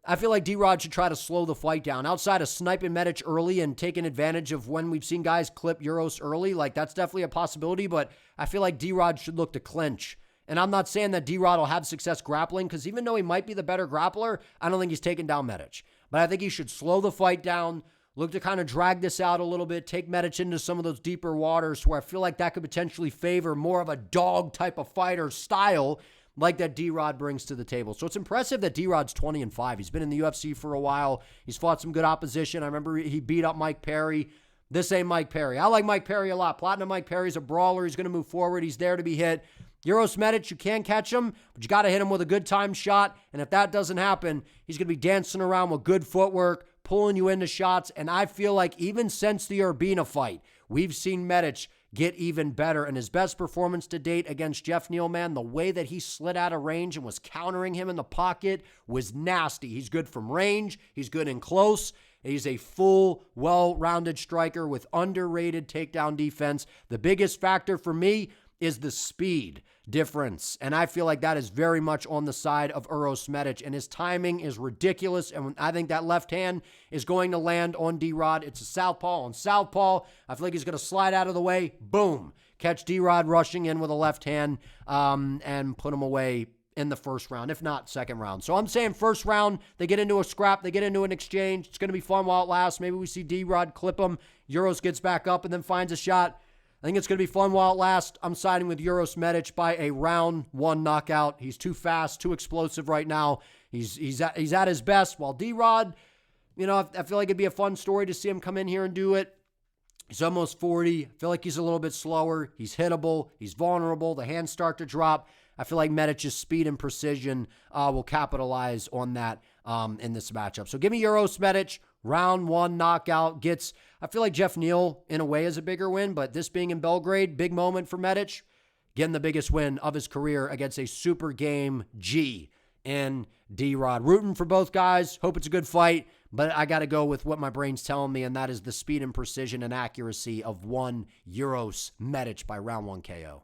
I feel like D-Rod should try to slow the fight down. Outside of sniping Medic early and taking advantage of when we've seen guys clip Uros early, that's definitely a possibility, but I feel like D-Rod should look to clinch. And I'm not saying that D-Rod will have success grappling, because even though he might be the better grappler, I don't think he's taking down Medic. But I think he should slow the fight down, look to kind of drag this out a little bit, take Medic into some of those deeper waters where I feel like that could potentially favor more of a dog type of fighter style like that D-Rod brings to the table. So it's impressive that D-Rod's 20-5. He's been in the UFC for a while. He's fought some good opposition. I remember he beat up Mike Perry. This ain't Mike Perry. I like Mike Perry a lot. Platinum Mike Perry's a brawler. He's going to move forward. He's there to be hit. Uros Medic, you can catch him, but you got to hit him with a good time shot. And if that doesn't happen, he's going to be dancing around with good footwork, pulling you into shots. And I feel like even since the Urbina fight, we've seen Medic get even better. And his best performance to date against Jeff Neal, man, the way that he slid out of range and was countering him in the pocket was nasty. He's good from range. He's good in close. He's a full, well-rounded striker with underrated takedown defense. The biggest factor for me is the speed difference. And I feel like that is very much on the side of Uros Medic. And his timing is ridiculous. And I think that left hand is going to land on D-Rod. It's a southpaw. On southpaw, I feel like he's going to slide out of the way. Boom. Catch D-Rod rushing in with a left hand and put him away in the first round, if not second round. So I'm saying first round, they get into a scrap, they get into an exchange. It's going to be fun while it lasts. Maybe we see D-Rod clip him. Uros gets back up and then finds a shot. I think it's going to be fun while it lasts. I'm siding with Uros Medic by a round one knockout. He's too fast, too explosive right now. He's at his best. While D-Rod, I feel like it'd be a fun story to see him come in here and do it. He's almost 40. I feel like he's a little bit slower. He's hittable. He's vulnerable. The hands start to drop. I feel like Medic's speed and precision will capitalize on that in this matchup. So give me Uros Medic. Round one knockout I feel like Jeff Neal in a way is a bigger win, but this being in Belgrade, big moment for Medic, getting the biggest win of his career against a super game G in D-Rod. Rooting for both guys. Hope it's a good fight, but I got to go with what my brain's telling me, and that is the speed and precision and accuracy of one Uros Medic by round one KO.